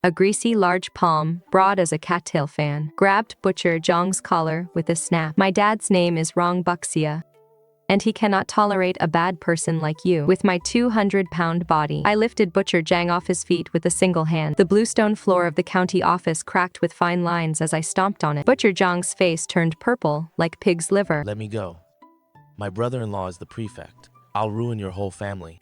A greasy large palm, broad as a cattail fan, grabbed Butcher Zhang's collar with a snap. My dad's name is Rong Buxia, and he cannot tolerate a bad person like you. With my 200-pound body, I lifted Butcher Zhang off his feet with a single hand. The bluestone floor of the county office cracked with fine lines as I stomped on it. Butcher Zhang's face turned purple, like pig's liver. Let me go. My brother-in-law is the prefect. I'll ruin your whole family.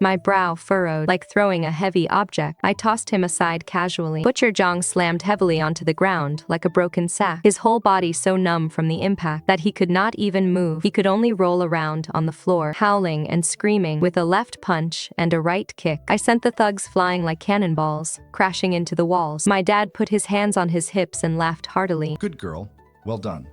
My brow furrowed, like throwing a heavy object. I tossed him aside casually. Butcher Zhang slammed heavily onto the ground, like a broken sack, his whole body so numb from the impact that he could not even move. He could only roll around on the floor, howling and screaming. With a left punch and a right kick, I sent the thugs flying like cannonballs, crashing into the walls. My dad put his hands on his hips and laughed heartily. Good girl. Well done.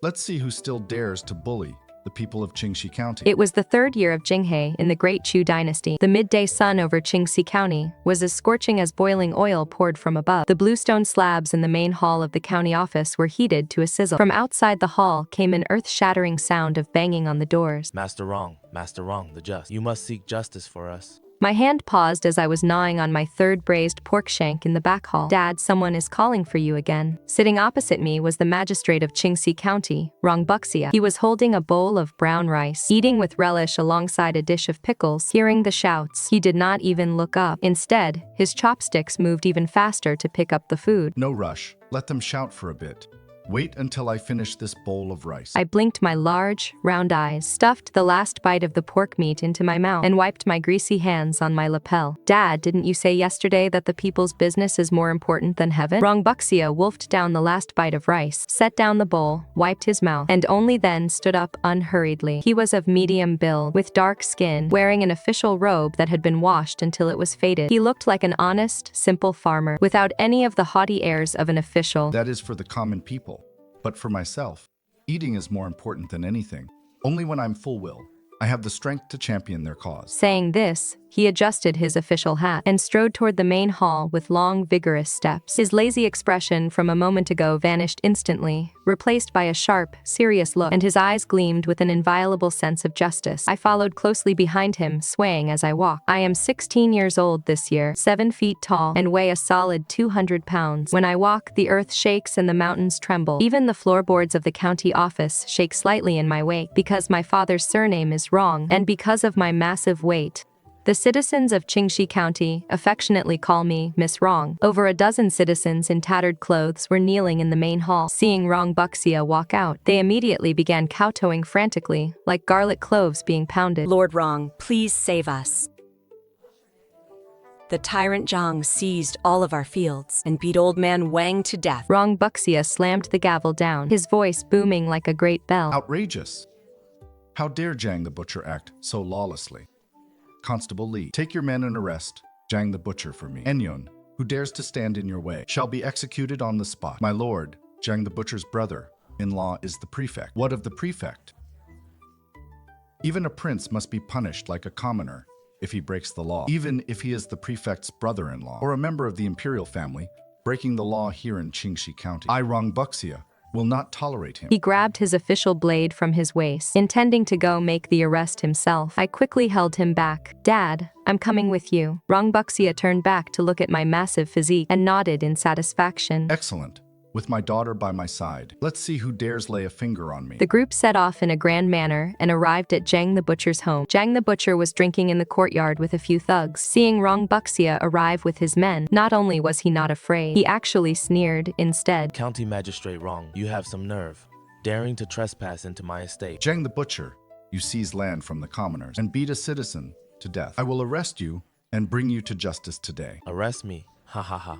Let's see who still dares to bully the people of Qingxi County. It was the 3rd year of Jinghe in the Great Chu dynasty. The midday sun over Qingxi County was as scorching as boiling oil poured from above. The bluestone slabs in the main hall of the county office were heated to a sizzle. From outside the hall came an earth-shattering sound of banging on the doors. Master Rong, the just. You must seek justice for us. My hand paused as I was gnawing on my 3rd braised pork shank in the back hall. Dad, someone is calling for you again. Sitting opposite me was the magistrate of Qingxi County, Rong Buxia. He was holding a bowl of brown rice, eating with relish alongside a dish of pickles. Hearing the shouts, he did not even look up. Instead, his chopsticks moved even faster to pick up the food. No rush. Let them shout for a bit. Wait until I finish this bowl of rice. I blinked my large, round eyes, stuffed the last bite of the pork meat into my mouth, and wiped my greasy hands on my lapel. Dad, didn't you say yesterday that the people's business is more important than heaven? Rong Buxia wolfed down the last bite of rice, set down the bowl, wiped his mouth, and only then stood up unhurriedly. He was of medium build, with dark skin, wearing an official robe that had been washed until it was faded. He looked like an honest, simple farmer, without any of the haughty airs of an official. That is for the common people. But for myself, eating is more important than anything. Only when I'm full will, I have the strength to champion their cause. Saying this, he adjusted his official hat and strode toward the main hall with long, vigorous steps. His lazy expression from a moment ago vanished instantly, replaced by a sharp, serious look, and his eyes gleamed with an inviolable sense of justice. I followed closely behind him, swaying as I walked. I am 16 years old this year, 7 feet tall, and weigh a solid 200 pounds. When I walk, the earth shakes and the mountains tremble. Even the floorboards of the county office shake slightly in my wake, because my father's surname is Rong, and because of my massive weight. The citizens of Qingxi County affectionately call me Miss Rong. Over a dozen citizens in tattered clothes were kneeling in the main hall. Seeing Rong Buxia walk out, they immediately began kowtowing frantically, like garlic cloves being pounded. Lord Rong, please save us. The tyrant Zhang seized all of our fields and beat old man Wang to death. Rong Buxia slammed the gavel down, his voice booming like a great bell. Outrageous! How dare Zhang the Butcher act so lawlessly? Constable Li, take your men and arrest Zhang the Butcher for me. Enyun, who dares to stand in your way, shall be executed on the spot. My lord, Zhang the Butcher's brother-in-law is the prefect. What of the prefect? Even a prince must be punished like a commoner if he breaks the law, even if he is the prefect's brother-in-law or a member of the imperial family breaking the law here in Qingxi County. I, Rong Buxia, will not tolerate him. He grabbed his official blade from his waist, intending to go make the arrest himself. I quickly held him back. Dad, I'm coming with you. Rong Buxia turned back to look at my massive physique and nodded in satisfaction. Excellent. With my daughter by my side, let's see who dares lay a finger on me. The group set off in a grand manner and arrived at Zhang the Butcher's home. Zhang the Butcher was drinking in the courtyard with a few thugs. Seeing Rong Buxia arrive with his men, not only was he not afraid, he actually sneered instead. County Magistrate Rong, you have some nerve, daring to trespass into my estate. Zhang the Butcher, you seize land from the commoners and beat a citizen to death. I will arrest you and bring you to justice today. Arrest me? Ha ha ha.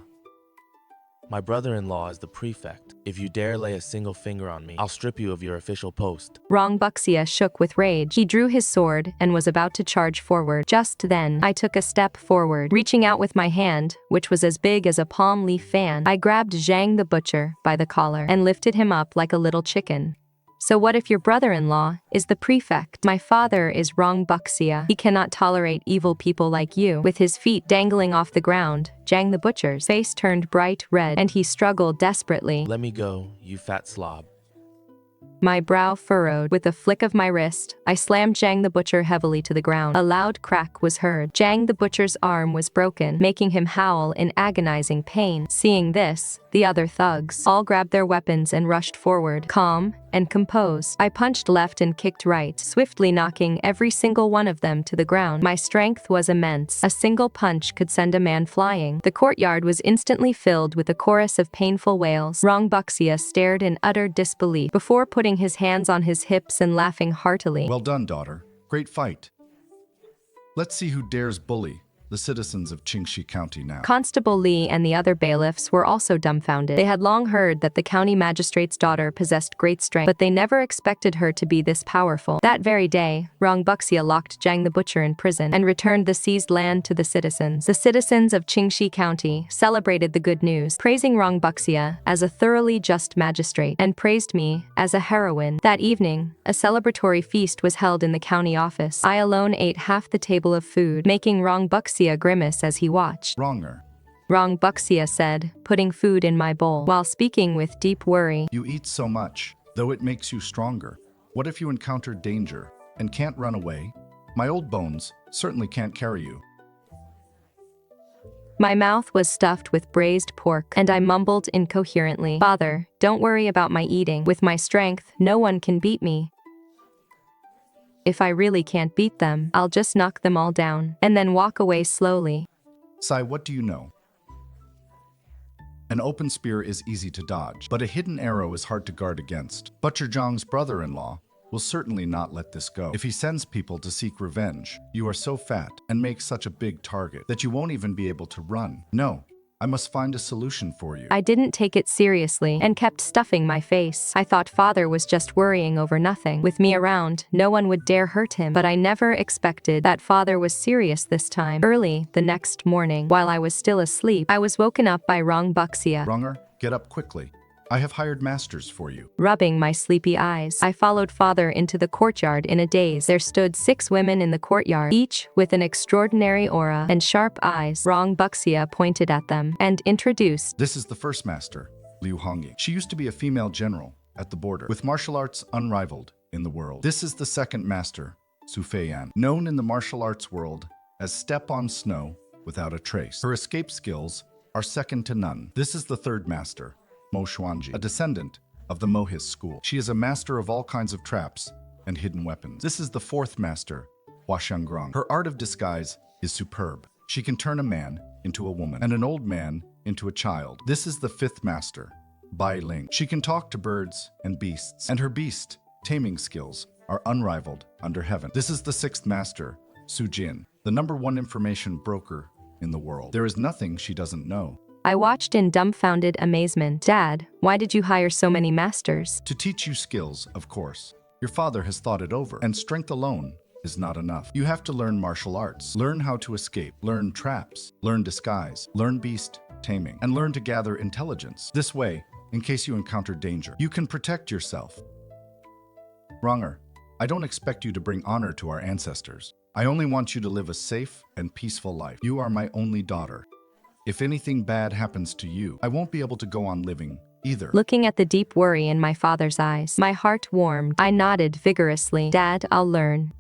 My brother-in-law is the prefect. If you dare lay a single finger on me, I'll strip you of your official post. Rong Buxia shook with rage. He drew his sword and was about to charge forward. Just then, I took a step forward. Reaching out with my hand, which was as big as a palm leaf fan, I grabbed Zhang the Butcher by the collar and lifted him up like a little chicken. So what if your brother-in-law is the prefect? My father is Rong Buxia. He cannot tolerate evil people like you. With his feet dangling off the ground, Zhang the Butcher's face turned bright red, and he struggled desperately. Let me go, you fat slob. My brow furrowed. With a flick of my wrist, I slammed Zhang the butcher heavily to the ground. A loud crack was heard. Zhang the butcher's arm was broken, making him howl in agonizing pain. Seeing this, the other thugs all grabbed their weapons and rushed forward. Calm and composed, I punched left and kicked right, swiftly knocking every single one of them to the ground. My strength was immense. A single punch could send a man flying. The courtyard was instantly filled with a chorus of painful wails. Rong Buxia stared in utter disbelief before putting his hands on his hips and laughing heartily. Well done, daughter. Great fight. Let's see who dares bully the citizens of Qingxi County now. Constable Li and the other bailiffs were also dumbfounded. They had long heard that the county magistrate's daughter possessed great strength, but they never expected her to be this powerful. That very day, Rong Buxia locked Zhang the butcher in prison and returned the seized land to the citizens. The citizens of Qingxi County celebrated the good news, praising Rong Buxia as a thoroughly just magistrate and praised me as a heroine. That evening, a celebratory feast was held in the county office. I alone ate half the table of food, making Rong Buxia grimace as he watched. Rong'er, Rong Buxia said, putting food in my bowl, while speaking with deep worry. you eat so much, though it makes you stronger. What if you encounter danger and can't run away? My old bones certainly can't carry you. My mouth was stuffed with braised pork, and I mumbled incoherently, Father, don't worry about my eating. With my strength, no one can beat me. If I really can't beat them, I'll just knock them all down, and then walk away slowly. Sai, what do you know? An open spear is easy to dodge, but a hidden arrow is hard to guard against. Butcher Zhang's brother-in-law will certainly not let this go. If he sends people to seek revenge, you are so fat and make such a big target that you won't even be able to run. No, I must find a solution for you. I didn't take it seriously and kept stuffing my face. I thought Father was just worrying over nothing. With me around, no one would dare hurt him, but I never expected that Father was serious this time. Early the next morning, while I was still asleep, I was woken up by Rong Buxia. Rong'er, get up quickly. I have hired masters for you. Rubbing my sleepy eyes, I followed Father into the courtyard in a daze. There stood 6 women in the courtyard, each with an extraordinary aura and sharp eyes. Rong Buxia pointed at them and introduced. This is the first master, Liu Hongyi. She used to be a female general at the border, with martial arts unrivaled in the world. This is the second master, Su Feiyan, known in the martial arts world as Step on Snow without a trace. Her escape skills are second to none. This is the third master, Mo Xuanji, a descendant of the Mohis school. She is a master of all kinds of traps and hidden weapons. This is the fourth master, Hua Shangrong. Her art of disguise is superb. She can turn a man into a woman and an old man into a child. This is the fifth master, Bai Ling. She can talk to birds and beasts, and her beast taming skills are unrivaled under heaven. This is the sixth master, Su Jin, the #1 information broker in the world. There is nothing she doesn't know. I watched in dumbfounded amazement. Dad, why did you hire so many masters? To teach you skills, of course. Your father has thought it over, and strength alone is not enough. You have to learn martial arts, learn how to escape, learn traps, learn disguise, learn beast taming, and learn to gather intelligence. This way, in case you encounter danger, you can protect yourself. Rong'er, I don't expect you to bring honor to our ancestors. I only want you to live a safe and peaceful life. You are my only daughter. If anything bad happens to you, I won't be able to go on living either. Looking at the deep worry in my father's eyes, my heart warmed. I nodded vigorously. Dad, I'll learn.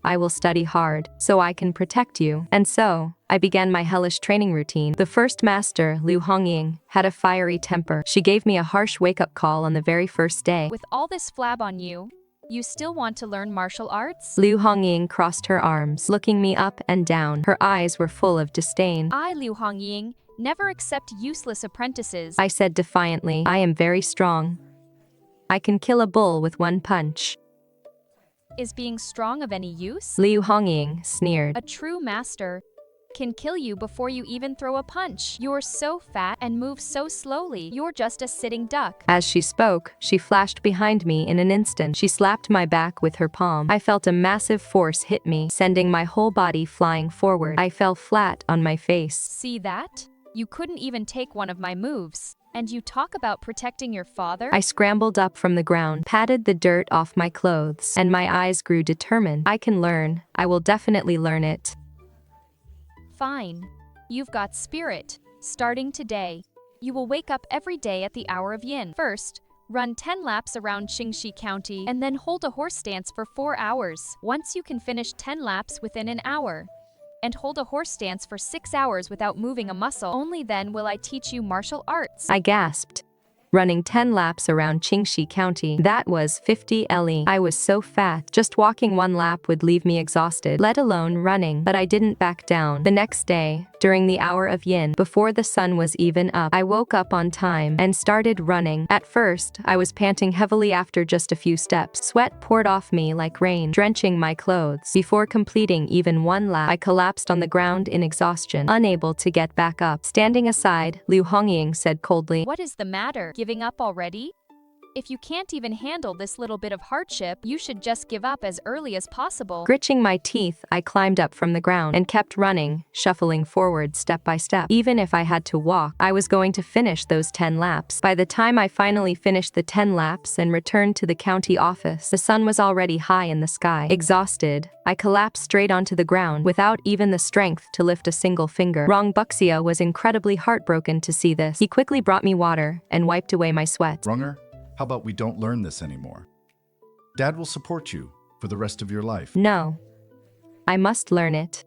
I will study hard, so I can protect you. And so, I began my hellish training routine. The first master, Liu Hongying, had a fiery temper. She gave me a harsh wake-up call on the very first day. With all this flab on you, you still want to learn martial arts? Liu Hongying crossed her arms, looking me up and down. Her eyes were full of disdain. I, Liu Hongying, never accept useless apprentices. I said defiantly, I am very strong. I can kill a bull with 1 punch. Is being strong of any use? Liu Hongying sneered. A true master can kill you before you even throw a punch. You're so fat and move so slowly. You're just a sitting duck. As she spoke, she flashed behind me in an instant. She slapped my back with her palm. I felt a massive force hit me, sending my whole body flying forward. I fell flat on my face. See that? You couldn't even take one of my moves. And you talk about protecting your father? I scrambled up from the ground, patted the dirt off my clothes, and my eyes grew determined. I can learn. I will definitely learn it. Fine. You've got spirit. Starting today, you will wake up every day at the hour of yin. First, Run 10 laps around Qingxi County and then hold a horse stance for 4 hours. Once you can finish 10 laps within an hour and hold a horse stance for 6 hours without moving a muscle, only then will I teach you martial arts. I gasped. Running 10 laps around Qingxi County. That was 50 LE. I was so fat. Just walking one lap would leave me exhausted, let alone running. But I didn't back down. The next day, during the hour of yin, before the sun was even up, I woke up on time and started running. At first, I was panting heavily after just a few steps. Sweat poured off me like rain, drenching my clothes. Before completing even one lap, I collapsed on the ground in exhaustion, unable to get back up. Standing aside, Liu Hongying said coldly, What is the matter? Giving up already? If you can't even handle this little bit of hardship, you should just give up as early as possible. Gritching my teeth, I climbed up from the ground and kept running, shuffling forward step by step. Even if I had to walk, I was going to finish those 10 laps. By the time I finally finished the 10 laps and returned to the county office, the sun was already high in the sky. Exhausted, I collapsed straight onto the ground without even the strength to lift a single finger. Rong Buxia was incredibly heartbroken to see this. He quickly brought me water and wiped away my sweat. Rong'er, how about we don't learn this anymore? Dad will support you for the rest of your life. No. I must learn it.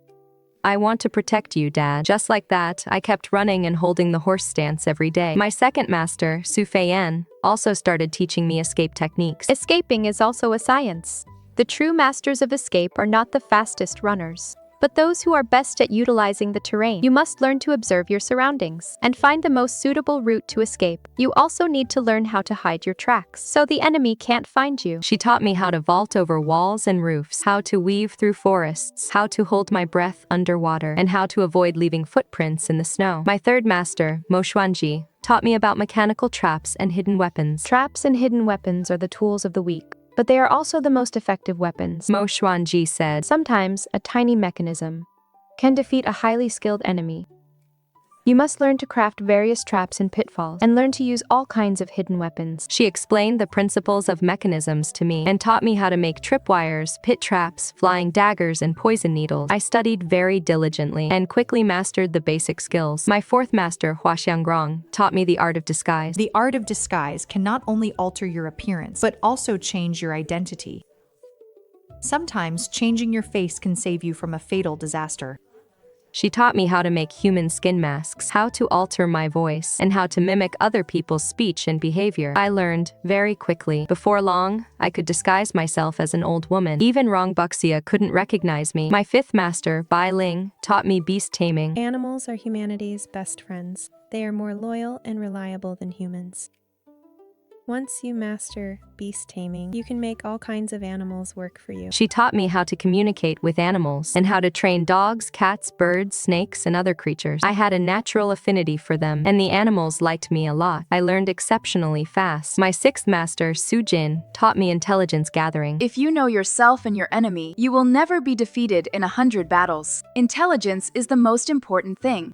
I want to protect you, Dad. Just like that, I kept running and holding the horse stance every day. My second master, Su Feiyan, also started teaching me escape techniques. Escaping is also a science. The true masters of escape are not the fastest runners, but those who are best at utilizing the terrain. You must learn to observe your surroundings and find the most suitable route to escape. You also need to learn how to hide your tracks so the enemy can't find you. She taught me how to vault over walls and roofs, how to weave through forests, how to hold my breath underwater, and how to avoid leaving footprints in the snow. My third master, Mo Xuanji, taught me about mechanical traps and hidden weapons. Traps and hidden weapons are the tools of the weak, but they are also the most effective weapons. Mo Xuanji said, Sometimes, a tiny mechanism can defeat a highly skilled enemy. You must learn to craft various traps and pitfalls, and learn to use all kinds of hidden weapons. She explained the principles of mechanisms to me and taught me how to make tripwires, pit traps, flying daggers, and poison needles. I studied very diligently and quickly mastered the basic skills. My fourth master, Hua Xiangrong, taught me the art of disguise. The art of disguise can not only alter your appearance, but also change your identity. Sometimes changing your face can save you from a fatal disaster. She taught me how to make human skin masks, how to alter my voice, and how to mimic other people's speech and behavior. I learned very quickly. Before long, I could disguise myself as an old woman. Even Rong Buxia couldn't recognize me. My fifth master, Bai Ling, taught me beast taming. Animals are humanity's best friends. They are more loyal and reliable than humans. Once you master beast taming, you can make all kinds of animals work for you. She taught me how to communicate with animals and how to train dogs, cats, birds, snakes, and other creatures. I had a natural affinity for them, and the animals liked me a lot. I learned exceptionally fast. My sixth master, Su Jin, taught me intelligence gathering. If you know yourself and your enemy, you will never be defeated in 100 battles. Intelligence is the most important thing.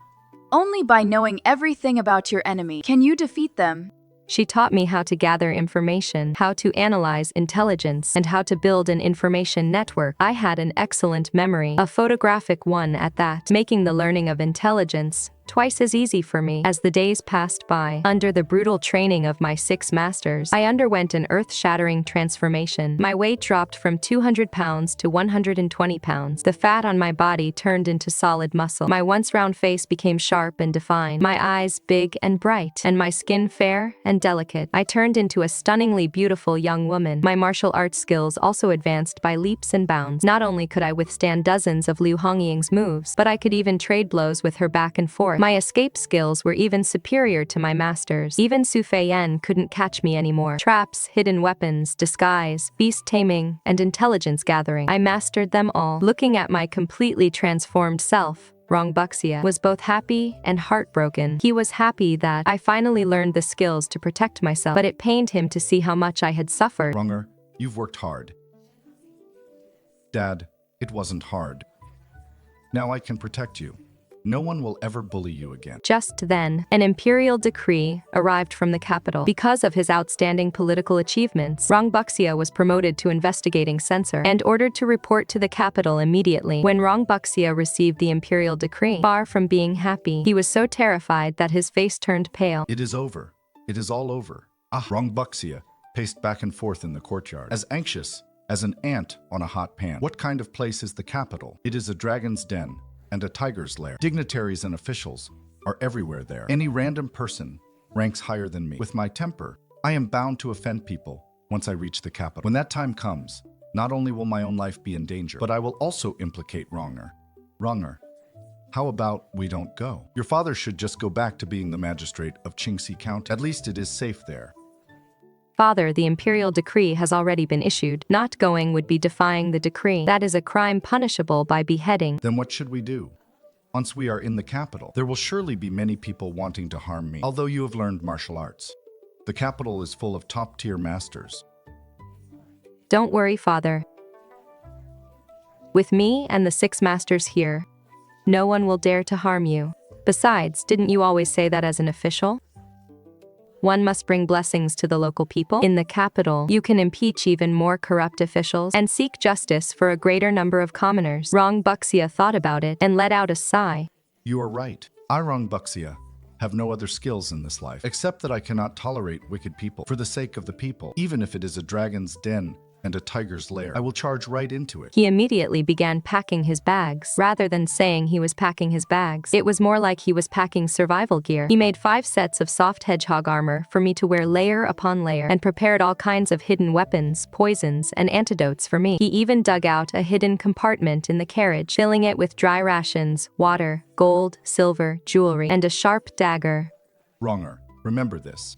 Only by knowing everything about your enemy can you defeat them. She taught me how to gather information, how to analyze intelligence, and how to build an information network. I had an excellent memory, a photographic one at that, making the learning of intelligence twice as easy for me. As the days passed by, under the brutal training of my 6 masters, I underwent an earth-shattering transformation. My weight dropped from 200 pounds to 120 pounds. The fat on my body turned into solid muscle. My once round face became sharp and defined, my eyes big and bright, and my skin fair and delicate. I turned into a stunningly beautiful young woman. My martial arts skills also advanced by leaps and bounds. Not only could I withstand dozens of Liu Hongying's moves, but I could even trade blows with her back and forth. My escape skills were even superior to my master's. Even Su Feiyan couldn't catch me anymore. Traps, hidden weapons, disguise, beast taming, and intelligence gathering. I mastered them all. Looking at my completely transformed self, Rong Buxia was both happy and heartbroken. He was happy that I finally learned the skills to protect myself, but it pained him to see how much I had suffered. Rong'er, you've worked hard. Dad, it wasn't hard. Now I can protect you. No one will ever bully you again. Just then, an imperial decree arrived from the capital. Because of his outstanding political achievements, Rong Buxia was promoted to investigating censor and ordered to report to the capital immediately. When Rong Buxia received the imperial decree, far from being happy, he was so terrified that his face turned pale. It is over. It is all over. Rong Buxia paced back and forth in the courtyard, as anxious as an ant on a hot pan. What kind of place is the capital? It is a dragon's den and a tiger's lair. Dignitaries and officials are everywhere there. Any random person ranks higher than me. With my temper, I am bound to offend people once I reach the capital. When that time comes, not only will my own life be in danger, but I will also implicate Rong'er. Rong'er, how about we don't go? Your father should just go back to being the magistrate of Qingxi County. At least it is safe there. Father, the imperial decree has already been issued. Not going would be defying the decree. That is a crime punishable by beheading. Then what should we do? Once we are in the capital, there will surely be many people wanting to harm me, although you have learned martial arts. The capital is full of top-tier masters. Don't worry, Father. With me and the 6 masters here, no one will dare to harm you. Besides, didn't you always say that as an official? One must bring blessings to the local people. In the capital, you can impeach even more corrupt officials and seek justice for a greater number of commoners. Rong Buxia thought about it and let out a sigh. You are right. I, Rong Buxia, have no other skills in this life, except that I cannot tolerate wicked people. For the sake of the people, even if it is a dragon's den and a tiger's lair, I will charge right into it. He immediately began packing his bags. Rather than saying he was packing his bags, it was more like he was packing survival gear. He made 5 sets of soft hedgehog armor for me to wear layer upon layer and prepared all kinds of hidden weapons, poisons, and antidotes for me. He even dug out a hidden compartment in the carriage, filling it with dry rations, water, gold, silver, jewelry, and a sharp dagger. Rong'er, remember this.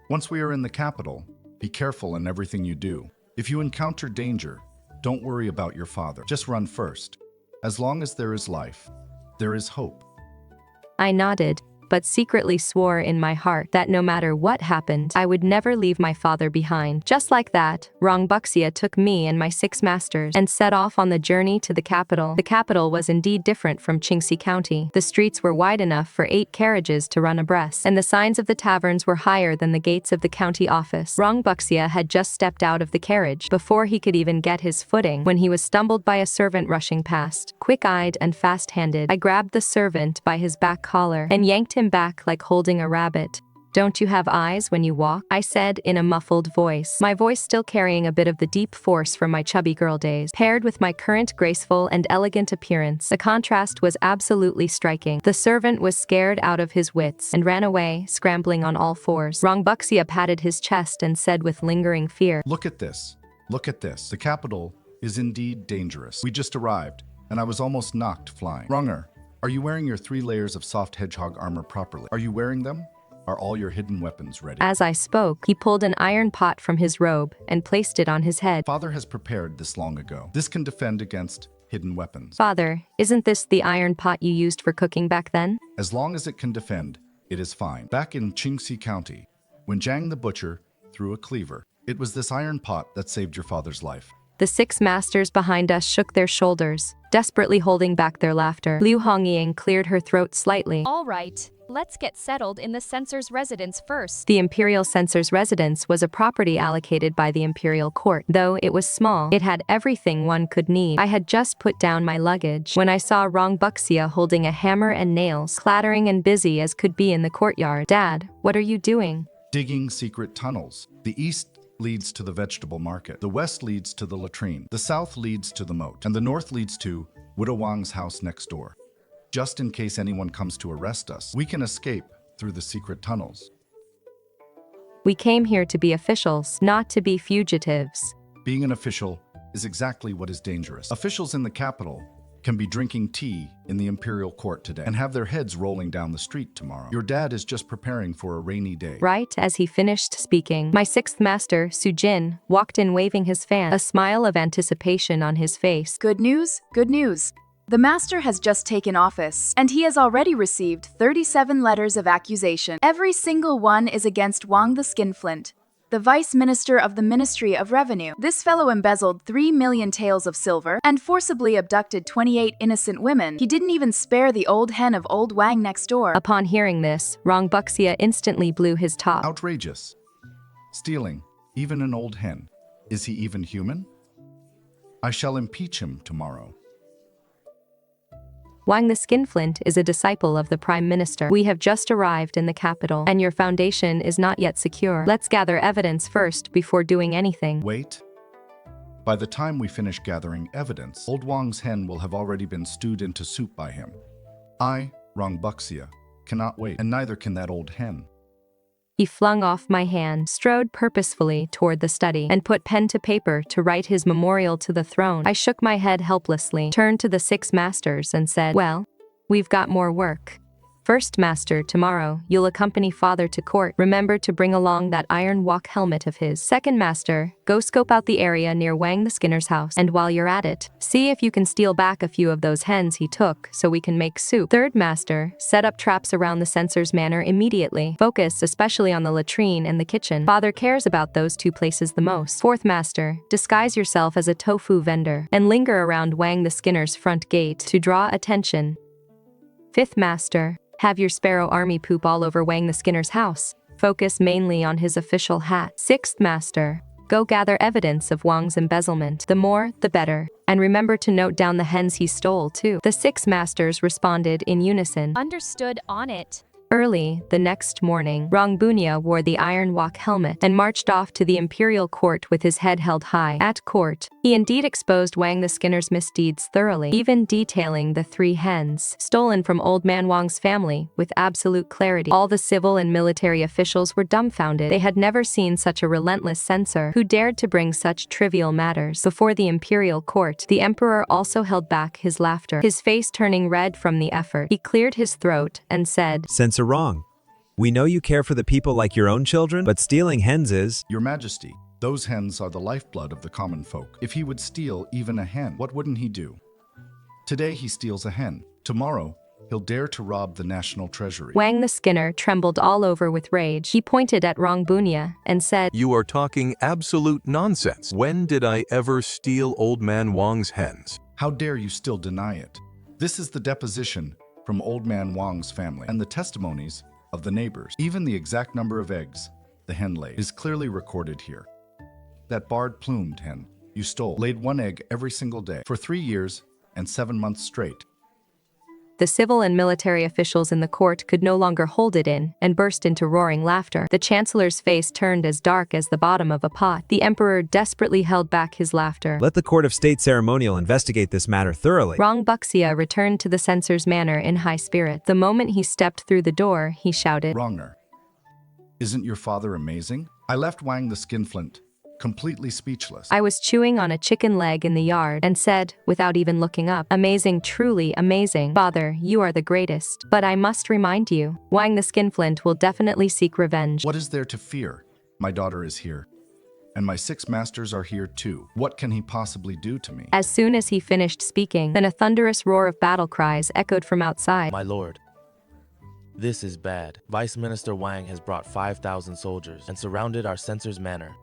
Once we are in the capital, be careful in everything you do. If you encounter danger, don't worry about your father. Just run first. As long as there is life, there is hope. I nodded, but secretly swore in my heart that no matter what happened, I would never leave my father behind. Just like that, Rong Buxia took me and my 6 masters and set off on the journey to the capital. The capital was indeed different from Qingxi County. The streets were wide enough for 8 carriages to run abreast, and the signs of the taverns were higher than the gates of the county office. Rong Buxia had just stepped out of the carriage before he could even get his footing when he was stumbled by a servant rushing past. Quick-eyed and fast-handed, I grabbed the servant by his back collar and yanked him back like holding a rabbit. "Don't you have eyes when you walk?" I said in a muffled voice, my voice still carrying a bit of the deep force from my chubby girl days. Paired with my current graceful and elegant appearance, the contrast was absolutely striking. The servant was scared out of his wits and ran away, scrambling on all 4s. Rong Buxia patted his chest and said with lingering fear, Look at this. Look at this. The capital is indeed dangerous. We just arrived, and I was almost knocked flying. Rong'er, are you wearing your 3 layers of soft hedgehog armor properly? Are you wearing them? Are all your hidden weapons ready? As I spoke, he pulled an iron pot from his robe and placed it on his head. Father has prepared this long ago. This can defend against hidden weapons. Father, isn't this the iron pot you used for cooking back then? As long as it can defend, it is fine. Back in Qingxi County, when Zhang the butcher threw a cleaver, it was this iron pot that saved your father's life. The 6 masters behind us shook their shoulders, desperately holding back their laughter. Liu Hongying cleared her throat slightly. All right, let's get settled in the censor's residence first. The imperial censor's residence was a property allocated by the imperial court. Though it was small, it had everything one could need. I had just put down my luggage when I saw Rong Buxia holding a hammer and nails, clattering and busy as could be in the courtyard. Dad, what are you doing? Digging secret tunnels. The east leads to the vegetable market. The west leads to the latrine. The south leads to the moat. And the north leads to Widow Wang's house next door. Just in case anyone comes to arrest us, we can escape through the secret tunnels. We came here to be officials, not to be fugitives. Being an official is exactly what is dangerous. Officials in the capital can be drinking tea in the imperial court today and have their heads rolling down the street tomorrow. Your dad is just preparing for a rainy day. Right as he finished speaking, my 6th master, Su Jin, walked in waving his fan, a smile of anticipation on his face. Good news, good news. The master has just taken office, and he has already received 37 letters of accusation. Every single one is against Wang the Skinflint, the vice minister of the Ministry of Revenue. This fellow embezzled 3 million taels of silver and forcibly abducted 28 innocent women. He didn't even spare the old hen of old Wang next door. Upon hearing this, Rong Buxia instantly blew his top. Outrageous. Stealing, even an old hen. Is he even human? I shall impeach him tomorrow. Wang the Skinflint is a disciple of the Prime Minister. We have just arrived in the capital, and your foundation is not yet secure. Let's gather evidence first before doing anything. Wait. By the time we finish gathering evidence, old Wang's hen will have already been stewed into soup by him. I, Rong Buxia, cannot wait, and neither can that old hen. He flung off my hand, strode purposefully toward the study, and put pen to paper to write his memorial to the throne. I shook my head helplessly, turned to the 6 masters and said, "Well, we've got more work. First master, tomorrow, you'll accompany father to court. Remember to bring along that iron walk helmet of his. Second master, go scope out the area near Wang the Skinner's house, and while you're at it, see if you can steal back a few of those hens he took so we can make soup. Third master, set up traps around the censor's manor immediately. Focus especially on the latrine and the kitchen. Father cares about those 2 places the most. Fourth master, disguise yourself as a tofu vendor and linger around Wang the Skinner's front gate to draw attention. Fifth master, have your sparrow army poop all over Wang the Skinner's house. Focus mainly on his official hat. Sixth master, go gather evidence of Wang's embezzlement. The more, the better. And remember to note down the hens he stole, too. The 6 masters responded in unison. Understood, on it. Early the next morning, Rong Buxia wore the iron walk helmet and marched off to the imperial court with his head held high. At court, he indeed exposed Wang the Skinner's misdeeds thoroughly, even detailing the 3 hens stolen from old man Wang's family with absolute clarity. All the civil and military officials were dumbfounded. They had never seen such a relentless censor who dared to bring such trivial matters before the imperial court. The emperor also held back his laughter, his face turning red from the effort. He cleared his throat and said, Censor Rong. We know you care for the people like your own children, but stealing hens is— Your Majesty, those hens are the lifeblood of the common folk. If he would steal even a hen, what wouldn't he do? Today he steals a hen. Tomorrow, he'll dare to rob the national treasury. Wang the Skinner trembled all over with rage. He pointed at Rong Buxia and said, You are talking absolute nonsense. When did I ever steal old man Wang's hens? How dare you still deny it? This is the deposition from old man Wang's family and the testimonies of the neighbors. Even the exact number of eggs the hen laid is clearly recorded here. That barred-plumed hen you stole laid 1 egg every single day for 3 years and 7 months straight. The civil and military officials in the court could no longer hold it in and burst into roaring laughter. The chancellor's face turned as dark as the bottom of a pot. The emperor desperately held back his laughter. Let the court of state ceremonial investigate this matter thoroughly. Rong Buxia returned to the censor's manor in high spirit. The moment he stepped through the door, he shouted, Rong'er, isn't your father amazing? I left Wang the Skinflint completely speechless. I was chewing on a chicken leg in the yard and said, without even looking up, Amazing, truly amazing. Father, you are the greatest. But I must remind you, Wang the Skinflint will definitely seek revenge. What is there to fear? My daughter is here, and my 6 masters are here too. What can he possibly do to me? As soon as he finished speaking, then a thunderous roar of battle cries echoed from outside. My lord, this is bad. Vice Minister Wang has brought 5,000 soldiers and surrounded our censor's manor.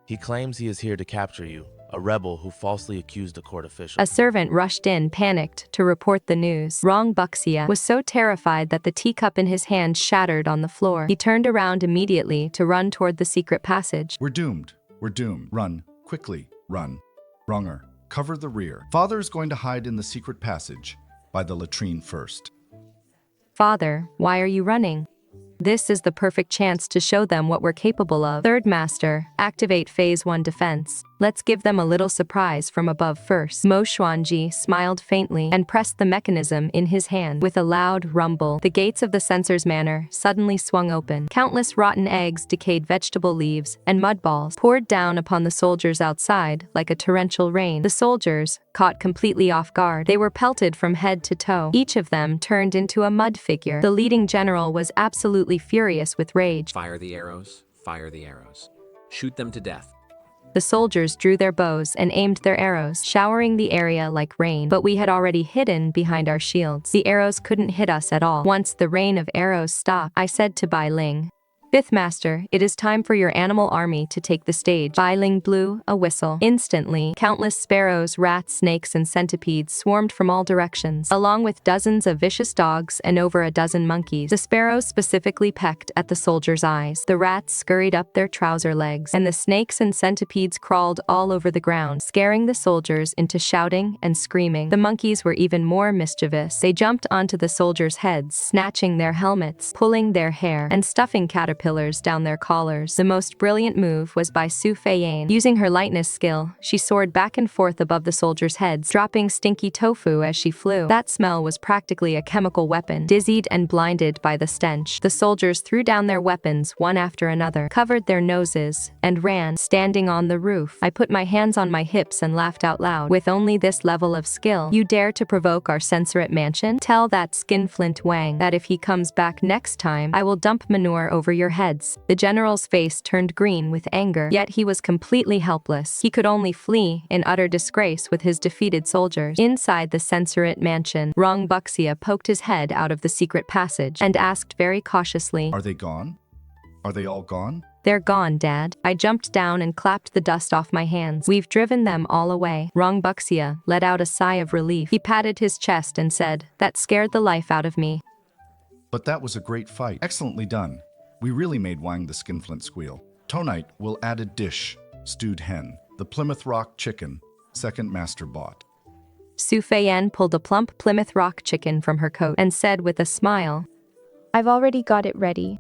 He claims he is here to capture you, a rebel who falsely accused a court official. A servant rushed in, panicked, to report the news. Rong Buxia was so terrified that the teacup in his hand shattered on the floor. He turned around immediately to run toward the secret passage. We're doomed. We're doomed. Run. Quickly. Run. Rong'er, cover the rear. Father is going to hide in the secret passage by the latrine first. Father, why are you running? This is the perfect chance to show them what we're capable of. Third master, activate phase 1 defense. Let's give them a little surprise from above first. Mo Xuanji smiled faintly and pressed the mechanism in his hand. With a loud rumble, the gates of the censor's manor suddenly swung open. Countless rotten eggs, decayed vegetable leaves, and mud balls poured down upon the soldiers outside like a torrential rain. The soldiers, caught completely off guard, they were pelted from head to toe. Each of them turned into a mud figure. The leading general was absolutely furious with rage. Fire the arrows, fire the arrows. Shoot them to death. The soldiers drew their bows and aimed their arrows, showering the area like rain. But we had already hidden behind our shields. The arrows couldn't hit us at all. Once the rain of arrows stopped, I said to Bai Ling, Fifth Master, it is time for your animal army to take the stage. Bai Ling blew a whistle. Instantly, countless sparrows, rats, snakes, and centipedes swarmed from all directions, along with dozens of vicious dogs and over a dozen monkeys. The sparrows specifically pecked at the soldiers' eyes. The rats scurried up their trouser legs, and the snakes and centipedes crawled all over the ground, scaring the soldiers into shouting and screaming. The monkeys were even more mischievous. They jumped onto the soldiers' heads, snatching their helmets, pulling their hair, and stuffing caterpillars down their collars. The most brilliant move was by Su Feiyan. Using her lightness skill, she soared back and forth above the soldiers' heads, dropping stinky tofu as she flew. That smell was practically a chemical weapon. Dizzied and blinded by the stench, the soldiers threw down their weapons one after another, covered their noses, and ran. Standing on the roof, I put my hands on my hips and laughed out loud. With only this level of skill, you dare to provoke our censorate mansion? Tell that skinflint Wang that if he comes back next time, I will dump manure over your heads. The general's face turned green with anger, yet he was completely helpless. He could only flee in utter disgrace with his defeated soldiers. Inside the censorate mansion, Rong Buxia poked his head out of the secret passage and asked very cautiously, Are they gone? Are they all gone? They're gone, Dad. I jumped down and clapped the dust off my hands. We've driven them all away. Rong Buxia let out a sigh of relief. He patted his chest and said, That scared the life out of me. But that was a great fight. Excellently done. We really made Wang the Skinflint squeal. Tonight, we'll add a dish, stewed hen, the Plymouth Rock chicken, second master bought. Su Feiyan pulled a plump Plymouth Rock chicken from her coat and said with a smile, I've already got it ready.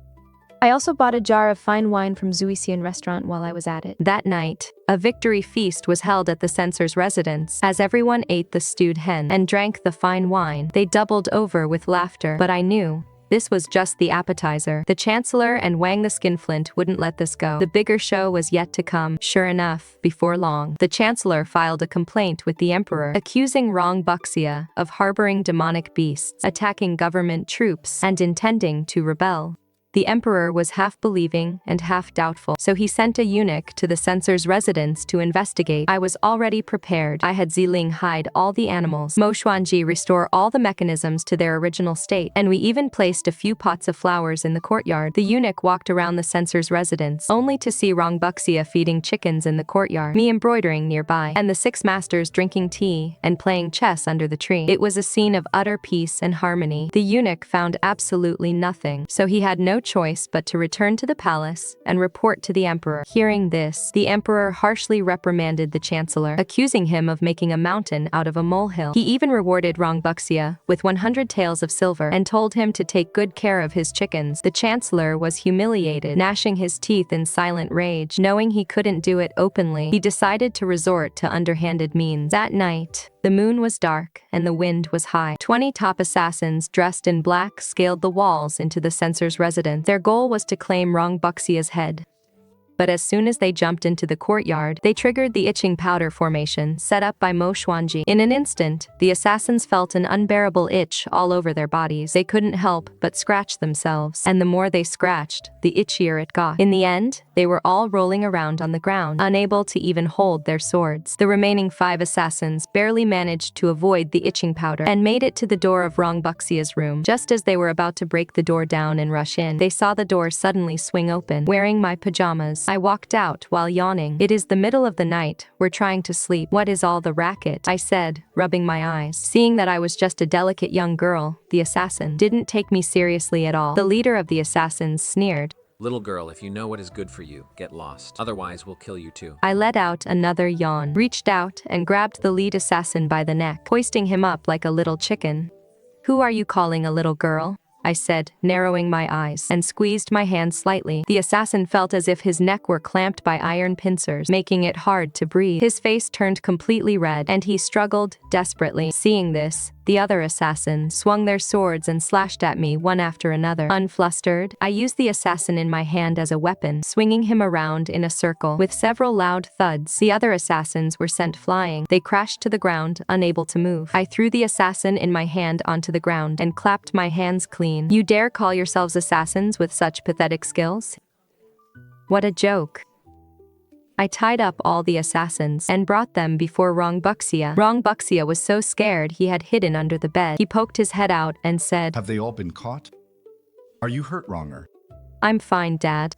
I also bought a jar of fine wine from Zuisian restaurant while I was at it. That night, a victory feast was held at the censor's residence. As everyone ate the stewed hen and drank the fine wine, they doubled over with laughter. But I knew this was just the appetizer. The Chancellor and Wang the Skinflint wouldn't let this go. The bigger show was yet to come. Sure enough, before long, the Chancellor filed a complaint with the Emperor, accusing Rong Buxia of harboring demonic beasts, attacking government troops, and intending to rebel. The Emperor was half believing and half doubtful, so he sent a eunuch to the censor's residence to investigate. I was already prepared. I had Ziling hide all the animals, Mo Xuanji restore all the mechanisms to their original state, and we even placed a few pots of flowers in the courtyard. The eunuch walked around the censor's residence, only to see Rong Buxia feeding chickens in the courtyard, me embroidering nearby, and the 6 masters drinking tea and playing chess under the tree. It was a scene of utter peace and harmony. The eunuch found absolutely nothing, so he had no choice but to return to the palace and report to the emperor. Hearing this, the emperor harshly reprimanded the chancellor, accusing him of making a mountain out of a molehill. He even rewarded Rong Buxia with 100 taels of silver and told him to take good care of his chickens. The chancellor was humiliated, gnashing his teeth in silent rage. Knowing he couldn't do it openly, he decided to resort to underhanded means. That night, the moon was dark and the wind was high. 20 top assassins dressed in black scaled the walls into the censor's residence. Their goal was to claim Rong Buxia's head. But as soon as they jumped into the courtyard, they triggered the itching powder formation set up by Mo Xuanji. In an instant, the assassins felt an unbearable itch all over their bodies. They couldn't help but scratch themselves, and the more they scratched, the itchier it got. In the end, they were all rolling around on the ground, unable to even hold their swords. The remaining 5 assassins barely managed to avoid the itching powder and made it to the door of Rong Buxia's room. Just as they were about to break the door down and rush in, they saw the door suddenly swing open. Wearing my pajamas, I walked out while yawning. It is the middle of the night. We're trying to sleep. What is all the racket? I said, rubbing my eyes. Seeing that I was just a delicate young girl, the assassin didn't take me seriously at all. The leader of the assassins sneered. Little girl, if you know what is good for you, get lost. Otherwise, we'll kill you too. I let out another yawn, reached out and grabbed the lead assassin by the neck, hoisting him up like a little chicken. Who are you calling a little girl? I said, narrowing my eyes, and squeezed my hand slightly. The assassin felt as if his neck were clamped by iron pincers, making it hard to breathe. His face turned completely red, and he struggled desperately. Seeing this, the other assassins swung their swords and slashed at me one after another. Unflustered, I used the assassin in my hand as a weapon, swinging him around in a circle. With several loud thuds, the other assassins were sent flying. They crashed to the ground, unable to move. I threw the assassin in my hand onto the ground and clapped my hands clean. You dare call yourselves assassins with such pathetic skills? What a joke. I tied up all the assassins and brought them before Rong Buxia. Rong Buxia was so scared he had hidden under the bed. He poked his head out and said, Have they all been caught? Are you hurt, Rong'er? I'm fine, Dad.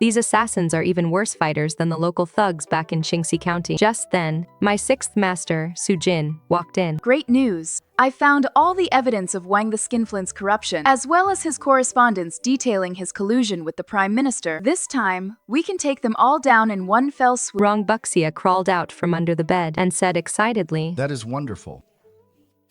These assassins are even worse fighters than the local thugs back in Qingxi County. Just then, my sixth master, Su Jin, walked in. Great news! I found all the evidence of Wang the Skinflint's corruption, as well as his correspondence detailing his collusion with the Prime Minister. This time, we can take them all down in one fell swoop. Rong Buxia crawled out from under the bed and said excitedly, That is wonderful.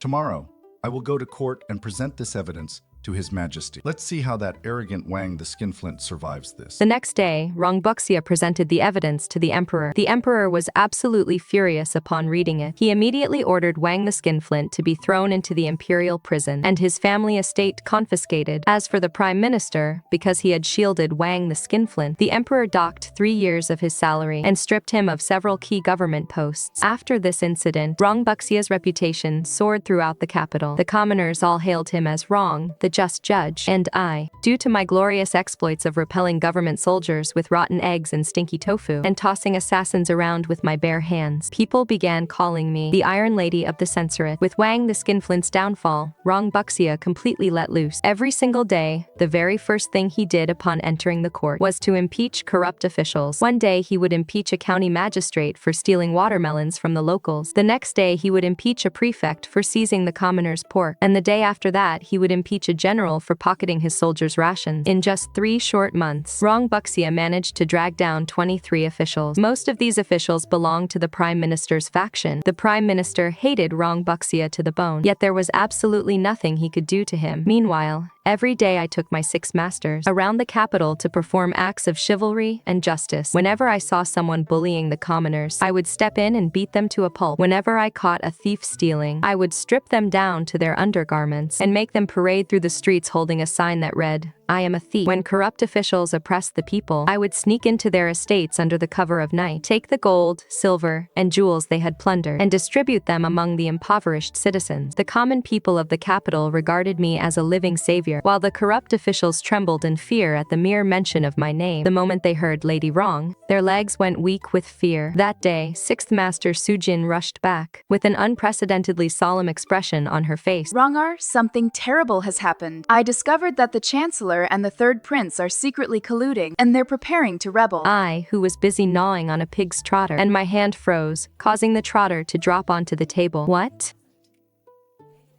Tomorrow, I will go to court and present this evidence to His Majesty. Let's see how that arrogant Wang the Skinflint survives this. The next day, Rong Buxia presented the evidence to the emperor. The emperor was absolutely furious upon reading it. He immediately ordered Wang the Skinflint to be thrown into the imperial prison and his family estate confiscated. As for the prime minister, because he had shielded Wang the Skinflint, the emperor docked 3 years of his salary and stripped him of several key government posts. After this incident, Rong Buxia's reputation soared throughout the capital. The commoners all hailed him as Rong, the just judge, and I, due to my glorious exploits of repelling government soldiers with rotten eggs and stinky tofu, and tossing assassins around with my bare hands. People began calling me the Iron Lady of the Censorate. With Wang the Skinflint's downfall, Rong Buxia completely let loose. Every single day, the very first thing he did upon entering the court was to impeach corrupt officials. One day he would impeach a county magistrate for stealing watermelons from the locals. The next day he would impeach a prefect for seizing the commoners' pork. And the day after that he would impeach a general for pocketing his soldiers' rations. In just 3 short months, Rong Buxia managed to drag down 23 officials. Most of these officials belonged to the Prime Minister's faction. The Prime Minister hated Rong Buxia to the bone, yet there was absolutely nothing he could do to him. Meanwhile, every day I took my 6 masters around the capital to perform acts of chivalry and justice. Whenever I saw someone bullying the commoners, I would step in and beat them to a pulp. Whenever I caught a thief stealing, I would strip them down to their undergarments and make them parade through the streets holding a sign that read, I am a thief. When corrupt officials oppressed the people, I would sneak into their estates under the cover of night, take the gold, silver, and jewels they had plundered, and distribute them among the impoverished citizens. The common people of the capital regarded me as a living savior, while the corrupt officials trembled in fear at the mere mention of my name. The moment they heard Lady Rong, their legs went weak with fear. That day, 6th Master Su Jin rushed back, with an unprecedentedly solemn expression on her face. Rong'er, something terrible has happened. I discovered that the Chancellor and the third prince are secretly colluding, and they're preparing to rebel. I, who was busy gnawing on a pig's trotter, and my hand froze, causing the trotter to drop onto the table. What?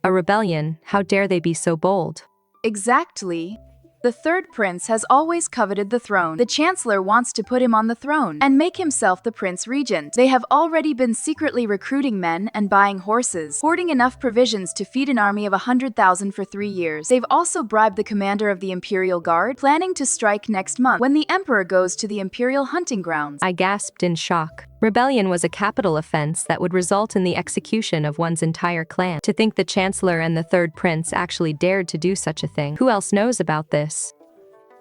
A rebellion? How dare they be so bold? Exactly. The third prince has always coveted the throne. The chancellor wants to put him on the throne and make himself the prince regent. They have already been secretly recruiting men and buying horses, hoarding enough provisions to feed an army of 100,000 for 3 years. They've also bribed the commander of the Imperial Guard, planning to strike next month when the emperor goes to the Imperial hunting grounds. I gasped in shock. Rebellion was a capital offense that would result in the execution of one's entire clan. To think the Chancellor and the third prince actually dared to do such a thing. Who else knows about this?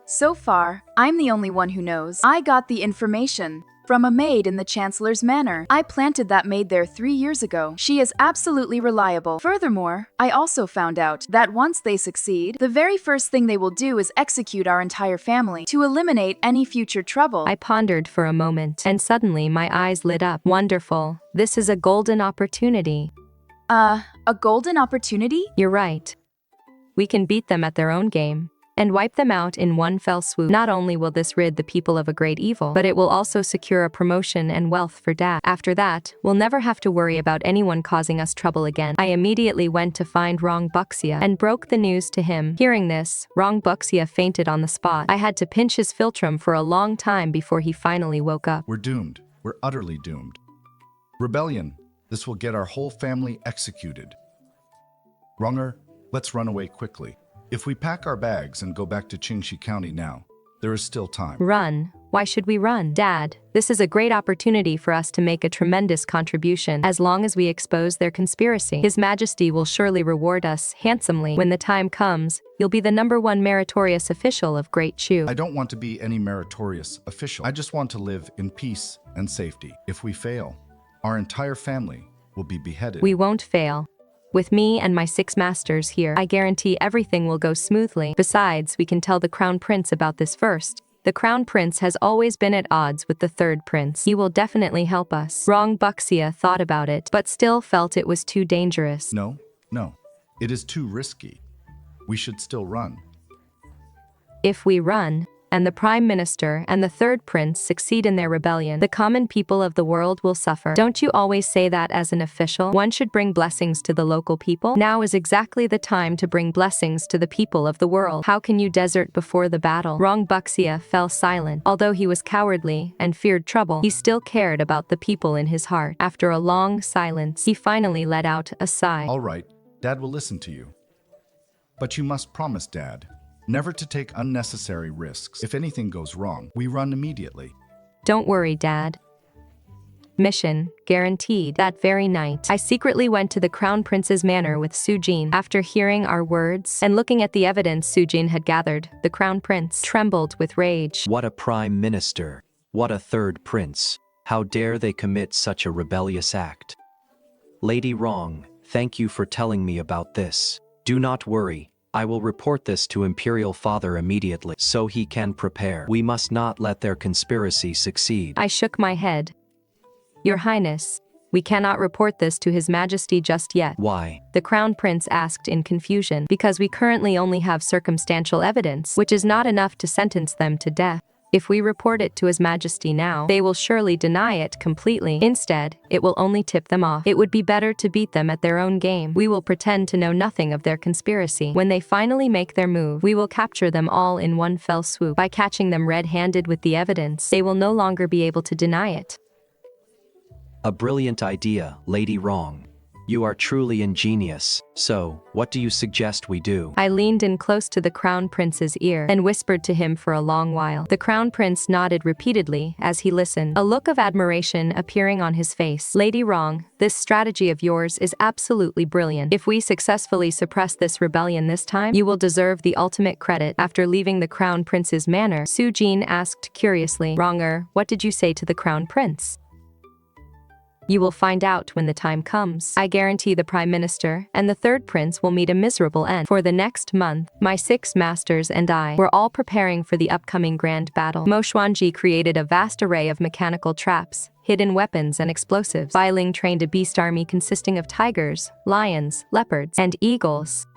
So far, I'm the only one who knows. I got the information from a maid in the Chancellor's manor. I planted that maid there 3 years ago. She is absolutely reliable. Furthermore, I also found out that once they succeed, the very first thing they will do is execute our entire family to eliminate any future trouble. I pondered for a moment, and suddenly my eyes lit up. Wonderful. This is a golden opportunity. A golden opportunity? You're right. We can beat them at their own game and wipe them out in one fell swoop. Not only will this rid the people of a great evil, but it will also secure a promotion and wealth for Dad. After that, we'll never have to worry about anyone causing us trouble again. I immediately went to find Rong Buxia and broke the news to him. Hearing this, Rong Buxia fainted on the spot. I had to pinch his philtrum for a long time before he finally woke up. We're doomed. We're utterly doomed. Rebellion. This will get our whole family executed. Rong'er, let's run away quickly. If we pack our bags and go back to Qingxi County now, there is still time. Run? Why should we run? Dad, this is a great opportunity for us to make a tremendous contribution as long as we expose their conspiracy. His Majesty will surely reward us handsomely. When the time comes, you'll be the #1 meritorious official of Great Chu. I don't want to be any meritorious official. I just want to live in peace and safety. If we fail, our entire family will be beheaded. We won't fail. With me and my 6 masters here, I guarantee everything will go smoothly. Besides, we can tell the Crown Prince about this first. The Crown Prince has always been at odds with the third prince. He will definitely help us. Rong Buxia thought about it, but still felt it was too dangerous. No. It is too risky. We should still run. If we run, and the Prime Minister and the third prince succeed in their rebellion, the common people of the world will suffer. Don't you always say that as an official? One should bring blessings to the local people. Now is exactly the time to bring blessings to the people of the world. How can you desert before the battle? Rong Buxia fell silent. Although he was cowardly and feared trouble, he still cared about the people in his heart. After a long silence, he finally let out a sigh. All right, Dad will listen to you. But you must promise, Dad, never to take unnecessary risks. If anything goes wrong, we run immediately. Don't worry, Dad. Mission guaranteed. That very night, I secretly went to the Crown Prince's manor with Sujin. After hearing our words and looking at the evidence Sujin had gathered, the Crown Prince trembled with rage. What a prime minister! What a third prince! How dare they commit such a rebellious act? Lady Rong, thank you for telling me about this. Do not worry, I will report this to Imperial Father immediately so he can prepare. We must not let their conspiracy succeed. I shook my head. Your Highness, we cannot report this to His Majesty just yet. Why? The Crown Prince asked in confusion. Because we currently only have circumstantial evidence, which is not enough to sentence them to death. If we report it to His Majesty now, they will surely deny it completely. Instead, it will only tip them off. It would be better to beat them at their own game. We will pretend to know nothing of their conspiracy. When they finally make their move, we will capture them all in one fell swoop. By catching them red-handed with the evidence, they will no longer be able to deny it. A brilliant idea, Lady Rong. You are truly ingenious. So, what do you suggest we do? I leaned in close to the Crown Prince's ear and whispered to him for a long while. The Crown Prince nodded repeatedly as he listened, a look of admiration appearing on his face. Lady Rong, this strategy of yours is absolutely brilliant. If we successfully suppress this rebellion this time, you will deserve the ultimate credit. After leaving the Crown Prince's manor, Sujin asked curiously, Rong'er, what did you say to the Crown Prince? You will find out when the time comes. I guarantee the Prime Minister and the third prince will meet a miserable end. For the next month, my 6 masters and I were all preparing for the upcoming grand battle. Mo Xuanji created a vast array of mechanical traps, hidden weapons and explosives. Bai Ling trained a beast army consisting of tigers, lions, leopards, and eagles.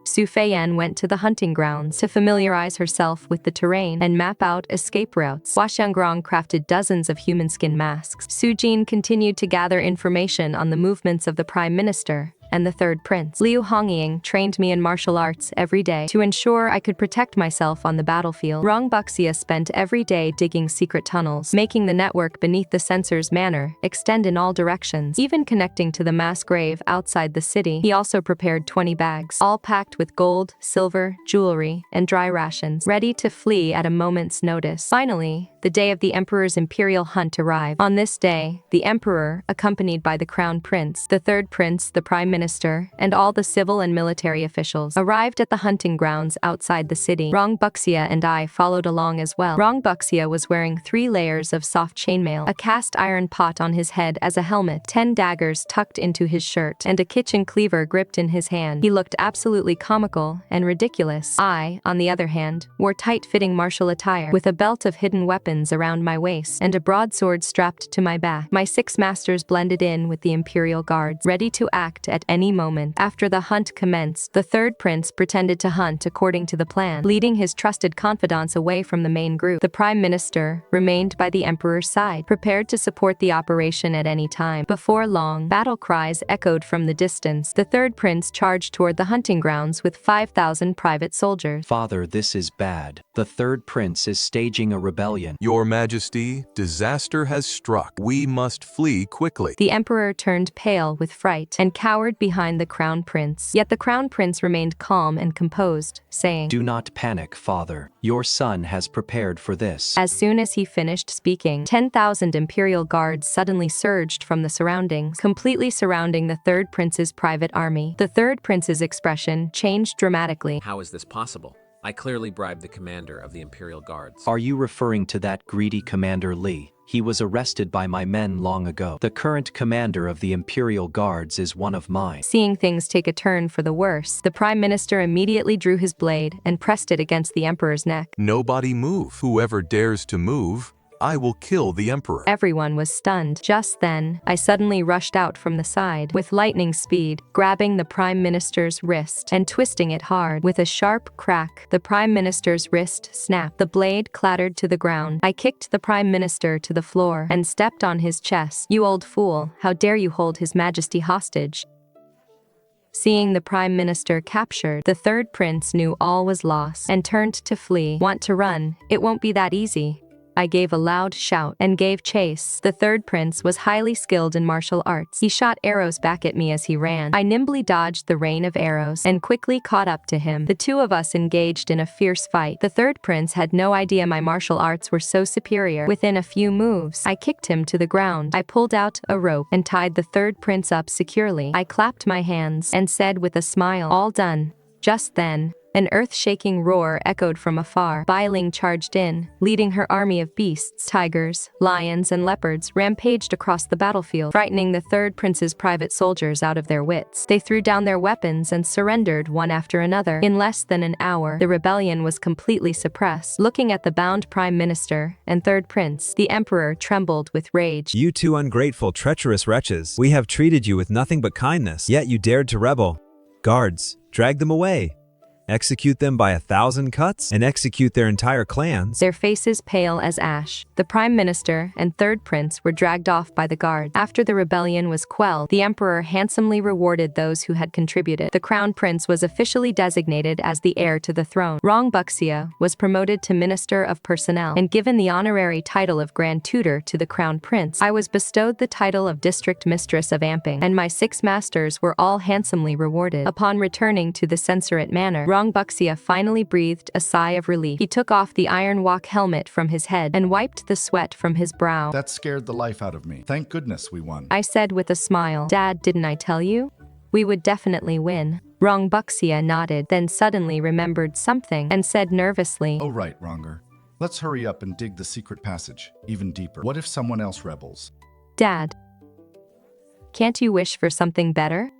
Su Feiyan went to the hunting grounds to familiarize herself with the terrain and map out escape routes. Hua Xiangrong crafted dozens of human skin masks. Su Jin continued to gather information on the movements of the Prime Minister and the third prince. Liu Hongying trained me in martial arts every day to ensure I could protect myself on the battlefield. Rong Buxia spent every day digging secret tunnels, making the network beneath the censor's manor extend in all directions, even connecting to the mass grave outside the city. He also prepared 20 bags, all packed with gold, silver, jewelry, and dry rations, ready to flee at a moment's notice. Finally, the day of the Emperor's imperial hunt arrived. On this day, the Emperor, accompanied by the Crown Prince, the third prince, the Prime Minister, and all the civil and military officials, arrived at the hunting grounds outside the city. Rong Buxia and I followed along as well. Rong Buxia was wearing 3 layers of soft chainmail, a cast iron pot on his head as a helmet, 10 daggers tucked into his shirt, and a kitchen cleaver gripped in his hand. He looked absolutely comical and ridiculous. I, on the other hand, wore tight-fitting martial attire, with a belt of hidden weapons around my waist and a broadsword strapped to my back. My 6 masters blended in with the Imperial Guards, ready to act at any moment. After the hunt commenced, the third prince pretended to hunt according to the plan, leading his trusted confidants away from the main group. The Prime Minister remained by the Emperor's side, prepared to support the operation at any time. Before long, battle cries echoed from the distance. The third prince charged toward the hunting grounds with 5,000 private soldiers. Father, this is bad. The third prince is staging a rebellion. Your Majesty, disaster has struck. We must flee quickly. The Emperor turned pale with fright and cowered behind the Crown Prince. Yet the Crown Prince remained calm and composed, saying, Do not panic, Father. Your son has prepared for this. As soon as he finished speaking, 10,000 Imperial Guards suddenly surged from the surroundings, completely surrounding the third prince's private army. The third prince's expression changed dramatically. How is this possible? I clearly bribed the commander of the Imperial Guards. Are you referring to that greedy Commander Li? He was arrested by my men long ago. The current commander of the Imperial Guards is one of mine. Seeing things take a turn for the worse, the Prime Minister immediately drew his blade and pressed it against the Emperor's neck. Nobody move. Whoever dares to move I will kill the emperor. Everyone was stunned. Just then, I suddenly rushed out from the side with lightning speed, grabbing the Prime Minister's wrist and twisting it hard. With a sharp crack, the Prime Minister's wrist snapped. The blade clattered to the ground. I kicked the Prime Minister to the floor and stepped on his chest. "You old fool, how dare you hold His Majesty hostage?" Seeing the Prime Minister captured, the third prince knew all was lost and turned to flee. "Want to run? It won't be that easy." I gave a loud shout and gave chase. The third prince was highly skilled in martial arts. He shot arrows back at me as he ran. I nimbly dodged the rain of arrows and quickly caught up to him. The two of us engaged in a fierce fight. The third prince had no idea my martial arts were so superior. Within a few moves, I kicked him to the ground. I pulled out a rope and tied the third prince up securely. I clapped my hands and said with a smile, "All done." Just then, an earth-shaking roar echoed from afar. Bai Ling charged in, leading her army of beasts. Tigers, lions, and leopards rampaged across the battlefield, frightening the third prince's private soldiers out of their wits. They threw down their weapons and surrendered one after another. In less than an hour, the rebellion was completely suppressed. Looking at the bound prime minister and third prince, the emperor trembled with rage. You two ungrateful, treacherous wretches. We have treated you with nothing but kindness, yet you dared to rebel. Guards, drag them away. Execute them by 1,000 cuts, and execute their entire clans. Their faces pale as ash, the prime minister and third prince were dragged off by the guards. After the rebellion was quelled, the emperor handsomely rewarded those who had contributed. The crown prince was officially designated as the heir to the throne. Rong Buxia was promoted to minister of personnel and given the honorary title of grand tutor to the crown prince. I was bestowed the title of district mistress of Amping, and my 6 masters were all handsomely rewarded. Upon returning to the censorate manor, Rong Buxia finally breathed a sigh of relief. He took off the iron walk helmet from his head and wiped the sweat from his brow. That scared the life out of me. Thank goodness we won. I said with a smile, "Dad, didn't I tell you? We would definitely win." Rong Buxia nodded, then suddenly remembered something and said nervously, "Oh right, Rong'er. Let's hurry up and dig the secret passage even deeper. What if someone else rebels?" "Dad, can't you wish for something better?"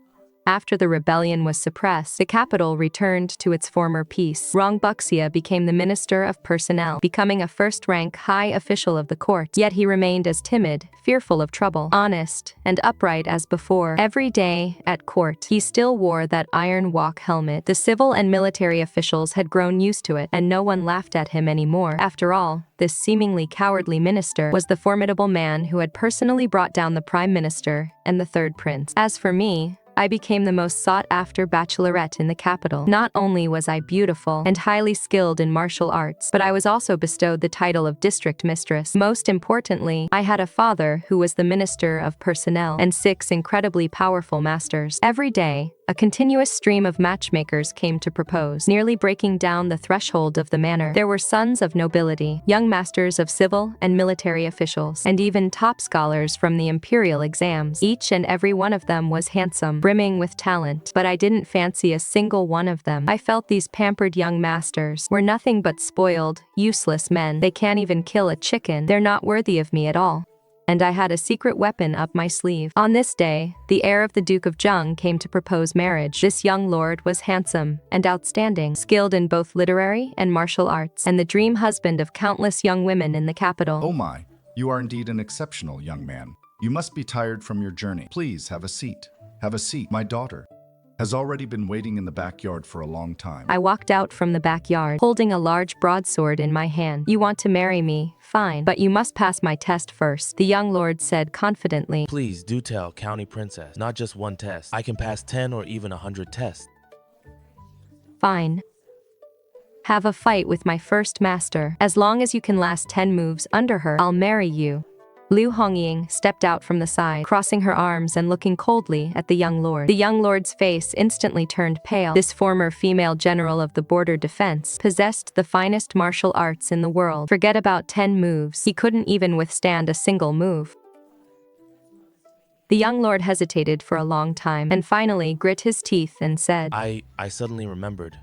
After the rebellion was suppressed, the capital returned to its former peace. Rong Buxia became the Minister of Personnel, becoming a first-rank high official of the court. Yet he remained as timid, fearful of trouble, honest, and upright as before. Every day, at court, he still wore that iron walk helmet. The civil and military officials had grown used to it, and no one laughed at him anymore. After all, this seemingly cowardly minister was the formidable man who had personally brought down the prime minister and the third prince. As for me, I became the most sought-after bachelorette in the capital. Not only was I beautiful and highly skilled in martial arts, but I was also bestowed the title of district mistress. Most importantly, I had a father who was the minister of personnel and 6 incredibly powerful masters. Every day, a continuous stream of matchmakers came to propose, nearly breaking down the threshold of the manor. There were sons of nobility, young masters of civil and military officials, and even top scholars from the imperial exams. Each and every one of them was handsome, brimming with talent, but I didn't fancy a single one of them. I felt these pampered young masters were nothing but spoiled, useless men. They can't even kill a chicken. They're not worthy of me at all. And I had a secret weapon up my sleeve. On this day, the heir of the Duke of Zheng came to propose marriage. This young lord was handsome and outstanding, skilled in both literary and martial arts, and the dream husband of countless young women in the capital. Oh my, you are indeed an exceptional young man. You must be tired from your journey. Please have a seat. Have a seat. My daughter has already been waiting in the backyard for a long time. I walked out from the backyard, holding a large broadsword in my hand. "You want to marry me? Fine, but you must pass my test first," the young lord said confidently. "Please do tell, County Princess, not just one test. I can pass 10 or even 100 tests." "Fine. Have a fight with my first master. As long as you can last 10 moves under her, I'll marry you." Liu Hongying stepped out from the side, crossing her arms and looking coldly at the young lord. The young lord's face instantly turned pale. This former female general of the border defense possessed the finest martial arts in the world. Forget about 10 moves. He couldn't even withstand a single move. The young lord hesitated for a long time and finally grit his teeth and said, I suddenly remembered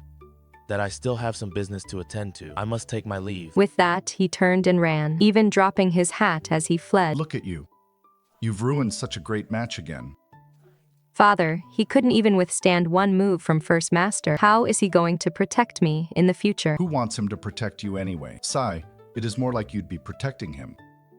that I still have some business to attend to. I must take my leave." With that, he turned and ran, even dropping his hat as he fled. Look at you. You've ruined such a great match again. Father, he couldn't even withstand one move from First Master. How is he going to protect me in the future? Who wants him to protect you anyway? Sai, It is more like you'd be protecting him.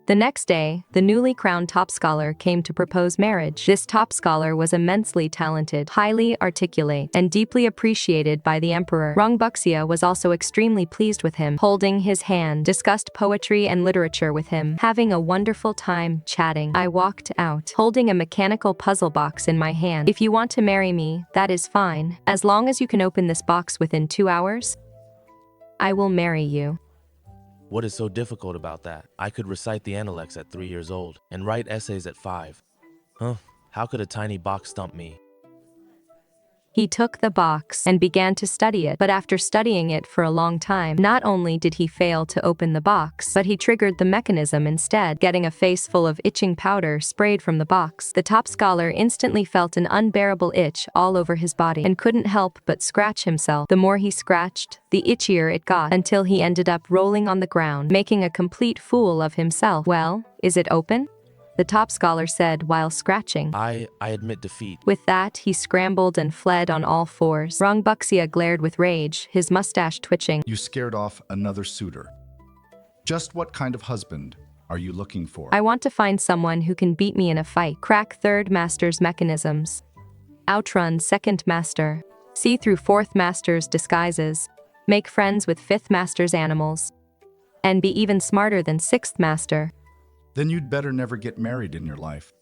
The next day, the newly crowned top scholar came to propose marriage. This top scholar was immensely talented, highly articulate, and deeply appreciated by the emperor. Rong Buxia was also extremely pleased with him, holding his hand, discussed poetry and literature with him, having a wonderful time chatting. I walked out, holding a mechanical puzzle box in my hand. If you want to marry me, that is fine. As long as you can open this box within 2 hours, I will marry you. What is so difficult about that? I could recite the Analects at 3 years old and write essays at 5. How could a tiny box stump me? He took the box and began to study it, but after studying it for a long time, not only did he fail to open the box, but he triggered the mechanism instead, getting a face full of itching powder sprayed from the box. The top scholar instantly felt an unbearable itch all over his body and couldn't help but scratch himself. The more he scratched, the itchier it got, until he ended up rolling on the ground, making a complete fool of himself. Well, is it open? The top scholar said while scratching. I admit defeat. With that, he scrambled and fled on all fours. Rong Buxia glared with rage, his mustache twitching. You scared off another suitor. Just what kind of husband are you looking for? I want to find someone who can beat me in a fight, crack third master's mechanisms, outrun second master, see through fourth master's disguises, make friends with fifth master's animals, and be even smarter than sixth master. Then you'd better never get married in your life.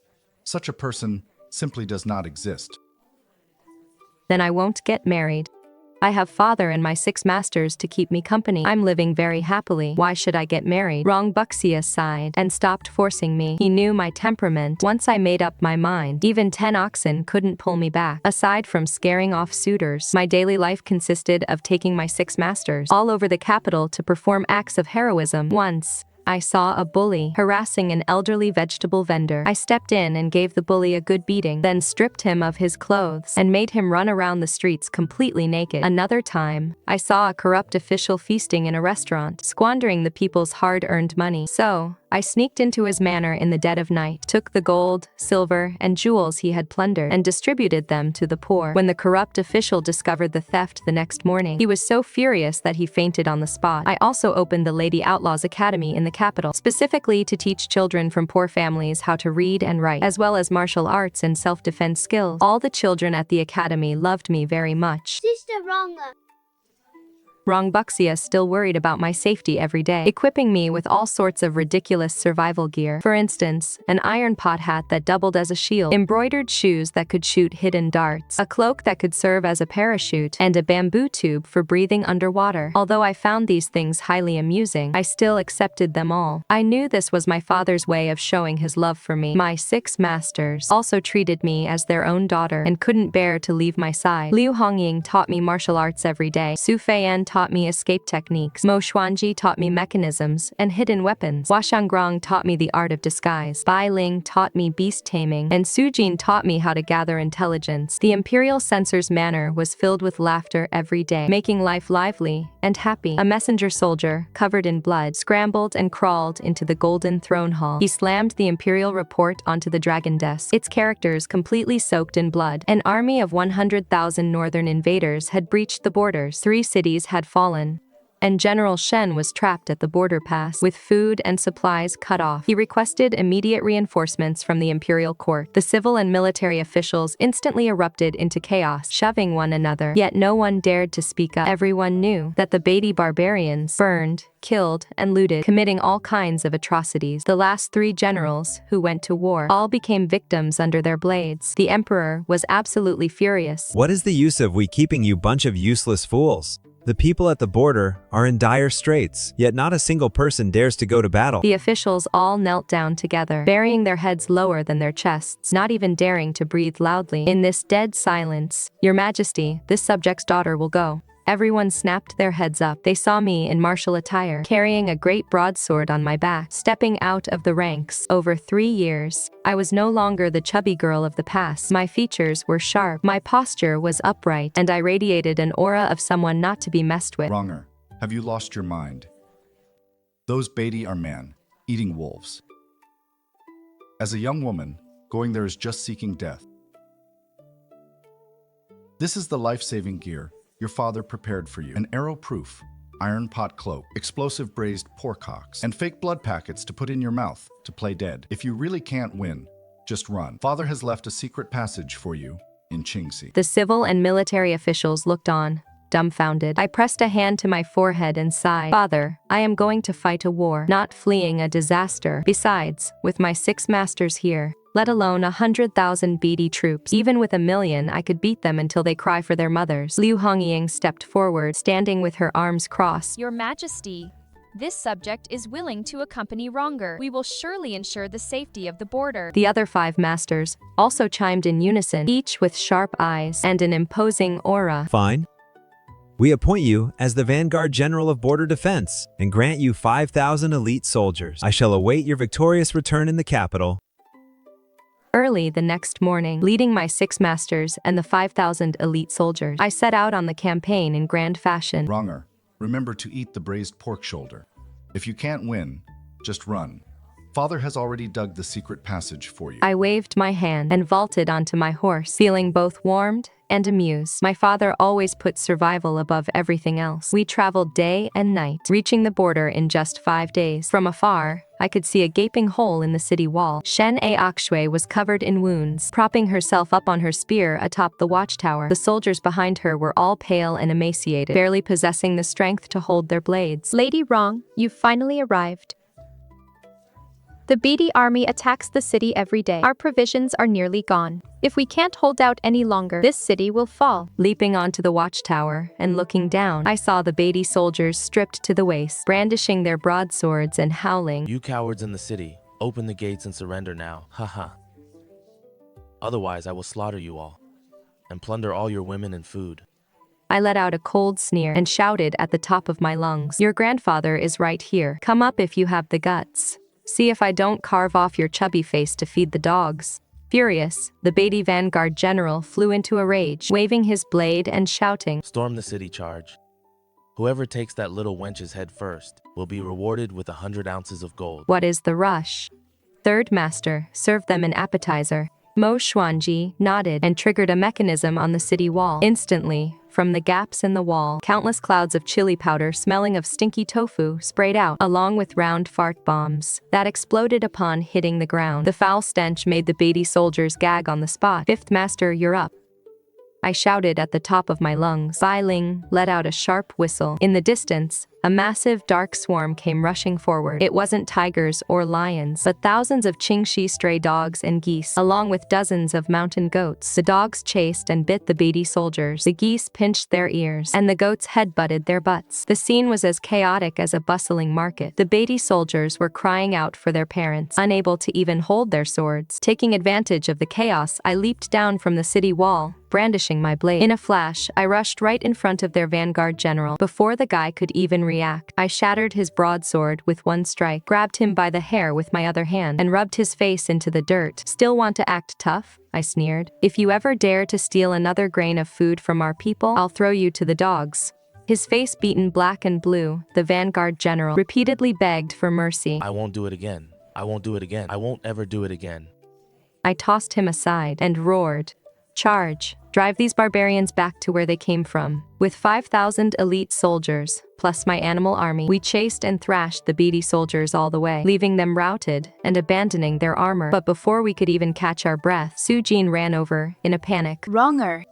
Such a person simply does not exist. Then I won't get married. I have father and my 6 masters to keep me company. I'm living very happily. Why should I get married? Rong Buxia sighed and stopped forcing me. He knew my temperament. Once I made up my mind, even 10 oxen couldn't pull me back. Aside from scaring off suitors, my daily life consisted of taking my 6 masters all over the capital to perform acts of heroism. Once, I saw a bully harassing an elderly vegetable vendor. I stepped in and gave the bully a good beating, then stripped him of his clothes and made him run around the streets completely naked. Another time, I saw a corrupt official feasting in a restaurant, squandering the people's hard-earned money. So, I sneaked into his manor in the dead of night, took the gold, silver, and jewels he had plundered, and distributed them to the poor. When the corrupt official discovered the theft the next morning, he was so furious that he fainted on the spot. I also opened the Lady Outlaws Academy in the capital, specifically to teach children from poor families how to read and write, as well as martial arts and self-defense skills. All the children at the academy loved me very much. Sister Rong'er. Rong Buxia still worried about my safety every day, equipping me with all sorts of ridiculous survival gear. For instance, an iron pot hat that doubled as a shield, embroidered shoes that could shoot hidden darts, a cloak that could serve as a parachute, and a bamboo tube for breathing underwater. Although I found these things highly amusing, I still accepted them all. I knew this was my father's way of showing his love for me. My 6 masters also treated me as their own daughter and couldn't bear to leave my side. Liu Hongying taught me martial arts every day. Su Feiyan taught me escape techniques. Mo Xuanji taught me mechanisms and hidden weapons. Hua Shangrong taught me the art of disguise. Bai Ling taught me beast taming. And Su Jin taught me how to gather intelligence. The imperial censor's manor was filled with laughter every day, making life lively and happy. A messenger soldier, covered in blood, scrambled and crawled into the golden throne hall. He slammed the imperial report onto the dragon desk, its characters completely soaked in blood. An army of 100,000 northern invaders had breached the borders. 3 cities had fallen, and General Shen was trapped at the border pass, with food and supplies cut off. He requested immediate reinforcements from the imperial court. The civil and military officials instantly erupted into chaos, shoving one another, yet no one dared to speak up. Everyone knew that the Beatty barbarians burned, killed, and looted, committing all kinds of atrocities. The last 3 generals who went to war all became victims under their blades. The emperor was absolutely furious. What is the use of we keeping you bunch of useless fools? The people at the border are in dire straits, yet not a single person dares to go to battle. The officials all knelt down together, burying their heads lower than their chests, not even daring to breathe loudly. In this dead silence, Your Majesty, this subject's daughter will go. Everyone snapped their heads up. They saw me in martial attire, carrying a great broadsword on my back, stepping out of the ranks. Over 3 years, I was no longer the chubby girl of the past. My features were sharp, my posture was upright, and I radiated an aura of someone not to be messed with. Rong'er, have you lost your mind? Those Beatty are men, eating wolves. As a young woman, going there is just seeking death. This is the life-saving gear your father prepared for you. An arrow-proof, iron pot cloak, explosive braised pork hocks, and fake blood packets to put in your mouth to play dead. If you really can't win, just run. Father has left a secret passage for you in Qingxi. The civil and military officials looked on, dumbfounded. I pressed a hand to my forehead and sighed. Father, I am going to fight a war, not fleeing a disaster. Besides, with my 6 masters here, let alone 100,000 BD troops, even with 1,000,000 I could beat them until they cry for their mothers. Liu Hongying stepped forward, standing with her arms crossed. Your Majesty, this subject is willing to accompany Rong'er. We will surely ensure the safety of the border. The other 5 masters also chimed in unison, each with sharp eyes and an imposing aura. Fine. We appoint you as the Vanguard General of Border Defense and grant you 5,000 elite soldiers. I shall await your victorious return in the capital. Early the next morning, leading my 6 masters and the 5,000 elite soldiers, I set out on the campaign in grand fashion. Rong'er, remember to eat the braised pork shoulder. If you can't win, just run. Father has already dug the secret passage for you. I waved my hand and vaulted onto my horse, feeling both warmed and amused. My father always put survival above everything else. We traveled day and night, reaching the border in just 5 days. From afar, I could see a gaping hole in the city wall. Shen A Akshui was covered in wounds, propping herself up on her spear atop the watchtower. The soldiers behind her were all pale and emaciated, barely possessing the strength to hold their blades. Lady Rong, you've finally arrived. The BD army attacks the city every day. Our provisions are nearly gone. If we can't hold out any longer, this city will fall. Leaping onto the watchtower and looking down, I saw the Beatty soldiers stripped to the waist, brandishing their broadswords and howling. You cowards in the city, open the gates and surrender now. Haha. Otherwise, I will slaughter you all and plunder all your women and food. I let out a cold sneer and shouted at the top of my lungs, "Your grandfather is right here. Come up if you have the guts. See if I don't carve off your chubby face to feed the dogs." Furious, the Beatty Vanguard General flew into a rage, waving his blade and shouting, "Storm the city, charge. Whoever takes that little wench's head first will be rewarded with 100 ounces of gold." What is the rush? Third Master served them an appetizer. Mo Xuanji nodded and triggered a mechanism on the city wall. Instantly, from the gaps in the wall, countless clouds of chili powder smelling of stinky tofu sprayed out, along with round fart bombs that exploded upon hitting the ground. The foul stench made the Beatty soldiers gag on the spot. "Fifth Master, you're up," I shouted at the top of my lungs. Bai Ling let out a sharp whistle. In the distance, a massive dark swarm came rushing forward. It wasn't tigers or lions, but thousands of Qingxi stray dogs and geese, along with dozens of mountain goats. The dogs chased and bit the Beatty soldiers. The geese pinched their ears, and the goats headbutted their butts. The scene was as chaotic as a bustling market. The Beatty soldiers were crying out for their parents, unable to even hold their swords. Taking advantage of the chaos, I leaped down from the city wall, brandishing my blade. In a flash, I rushed right in front of their vanguard general. Before the guy could even react, I shattered his broadsword with one strike, grabbed him by the hair with my other hand, and rubbed his face into the dirt. "Still want to act tough?" I sneered. "If you ever dare to steal another grain of food from our people, I'll throw you to the dogs." His face beaten black and blue, the vanguard general repeatedly begged for mercy. "I won't do it again. I won't do it again. I won't ever do it again." I tossed him aside and roared, "Charge! Drive these barbarians back to where they came from." With 5,000 elite soldiers, plus my animal army, we chased and thrashed the Beatty soldiers all the way, leaving them routed and abandoning their armor. But before we could even catch our breath, Su Jin ran over in a panic. Rong'er,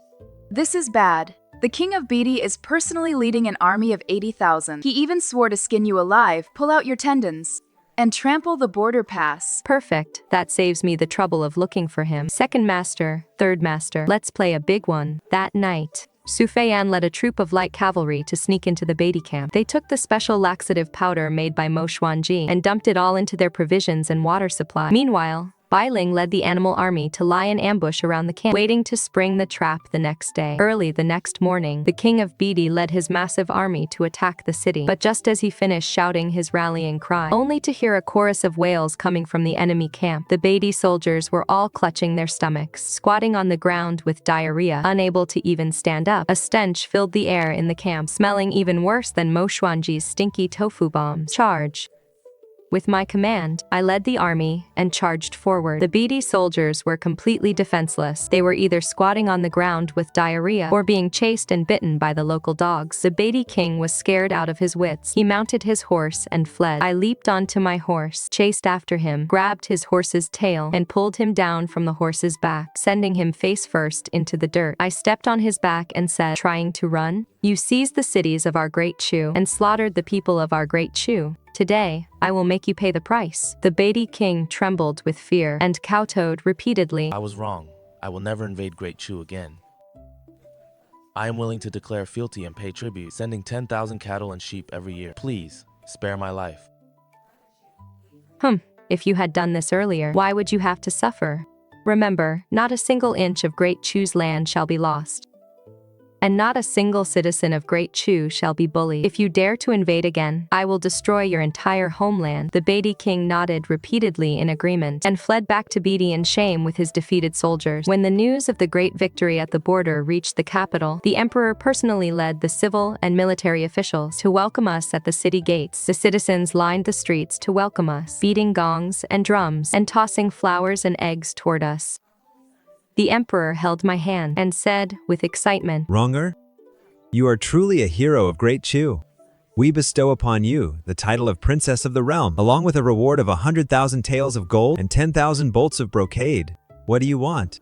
this is bad. The king of Beatty is personally leading an army of 80,000. He even swore to skin you alive, pull out your tendons, and trample the border pass. Perfect. That saves me the trouble of looking for him. Second Master, Third Master, let's play a big one. That night, Su Feiyan led a troop of light cavalry to sneak into the Beatty camp. They took the special laxative powder made by Mo Xuanji and dumped it all into their provisions and water supply. Meanwhile, Bai Ling led the animal army to lie in ambush around the camp, waiting to spring the trap the next day. Early the next morning, the king of Beatty led his massive army to attack the city. But just as he finished shouting his rallying cry, only to hear a chorus of wails coming from the enemy camp, the Beatty soldiers were all clutching their stomachs, squatting on the ground with diarrhea, unable to even stand up. A stench filled the air in the camp, smelling even worse than Mo Xuanji's stinky tofu bombs. "Charge!" With my command, I led the army and charged forward. The beady soldiers were completely defenseless. They were either squatting on the ground with diarrhea or being chased and bitten by the local dogs. The beady king was scared out of his wits. He mounted his horse and fled. I leaped onto my horse, chased after him, grabbed his horse's tail, and pulled him down from the horse's back, sending him face first into the dirt. I stepped on his back and said, "Trying to run? You seized the cities of our great Chu and slaughtered the people of our great Chu. Today, I will make you pay the price." The beady king trembled with fear and kowtowed repeatedly. I was wrong. I will never invade Great Chu again. I am willing to declare fealty and pay tribute, sending 10,000 cattle and sheep every year. Please, spare my life. If you had done this earlier, why would you have to suffer? Remember, not a single inch of Great Chu's land shall be lost. And not a single citizen of Great Chu shall be bullied. If you dare to invade again, I will destroy your entire homeland. The beady king nodded repeatedly in agreement and fled back to Beatty in shame with his defeated soldiers. When the news of the great victory at the border reached the capital, the emperor personally led the civil and military officials to welcome us at the city gates. The citizens lined the streets to welcome us, beating gongs and drums and tossing flowers and eggs toward us. The emperor held my hand and said with excitement, Rong'er, you are truly a hero of Great Chu. We bestow upon you the title of Princess of the Realm, along with a reward of 100,000 taels of gold and 10,000 bolts of brocade. What do you want?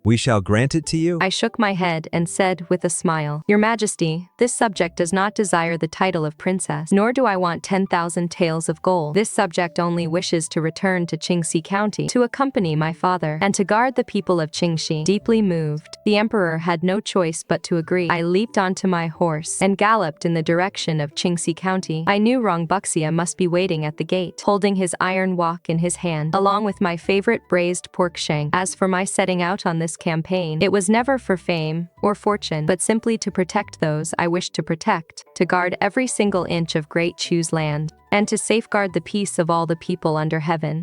We shall grant it to you. I shook my head and said with a smile, Your Majesty, this subject does not desire the title of princess, nor do I want 10,000 taels of gold. This subject only wishes to return to Qingxi County to accompany my father and to guard the people of Qingxi. Deeply moved, the emperor had no choice but to agree. I leaped onto my horse and galloped in the direction of Qingxi County. I knew Rong Buxia must be waiting at the gate, holding his iron wok in his hand, along with my favorite braised pork shank. As for my setting out on this campaign, it was never for fame or fortune, but simply to protect those I wished to protect, to guard every single inch of Great Chu's land, and to safeguard the peace of all the people under heaven.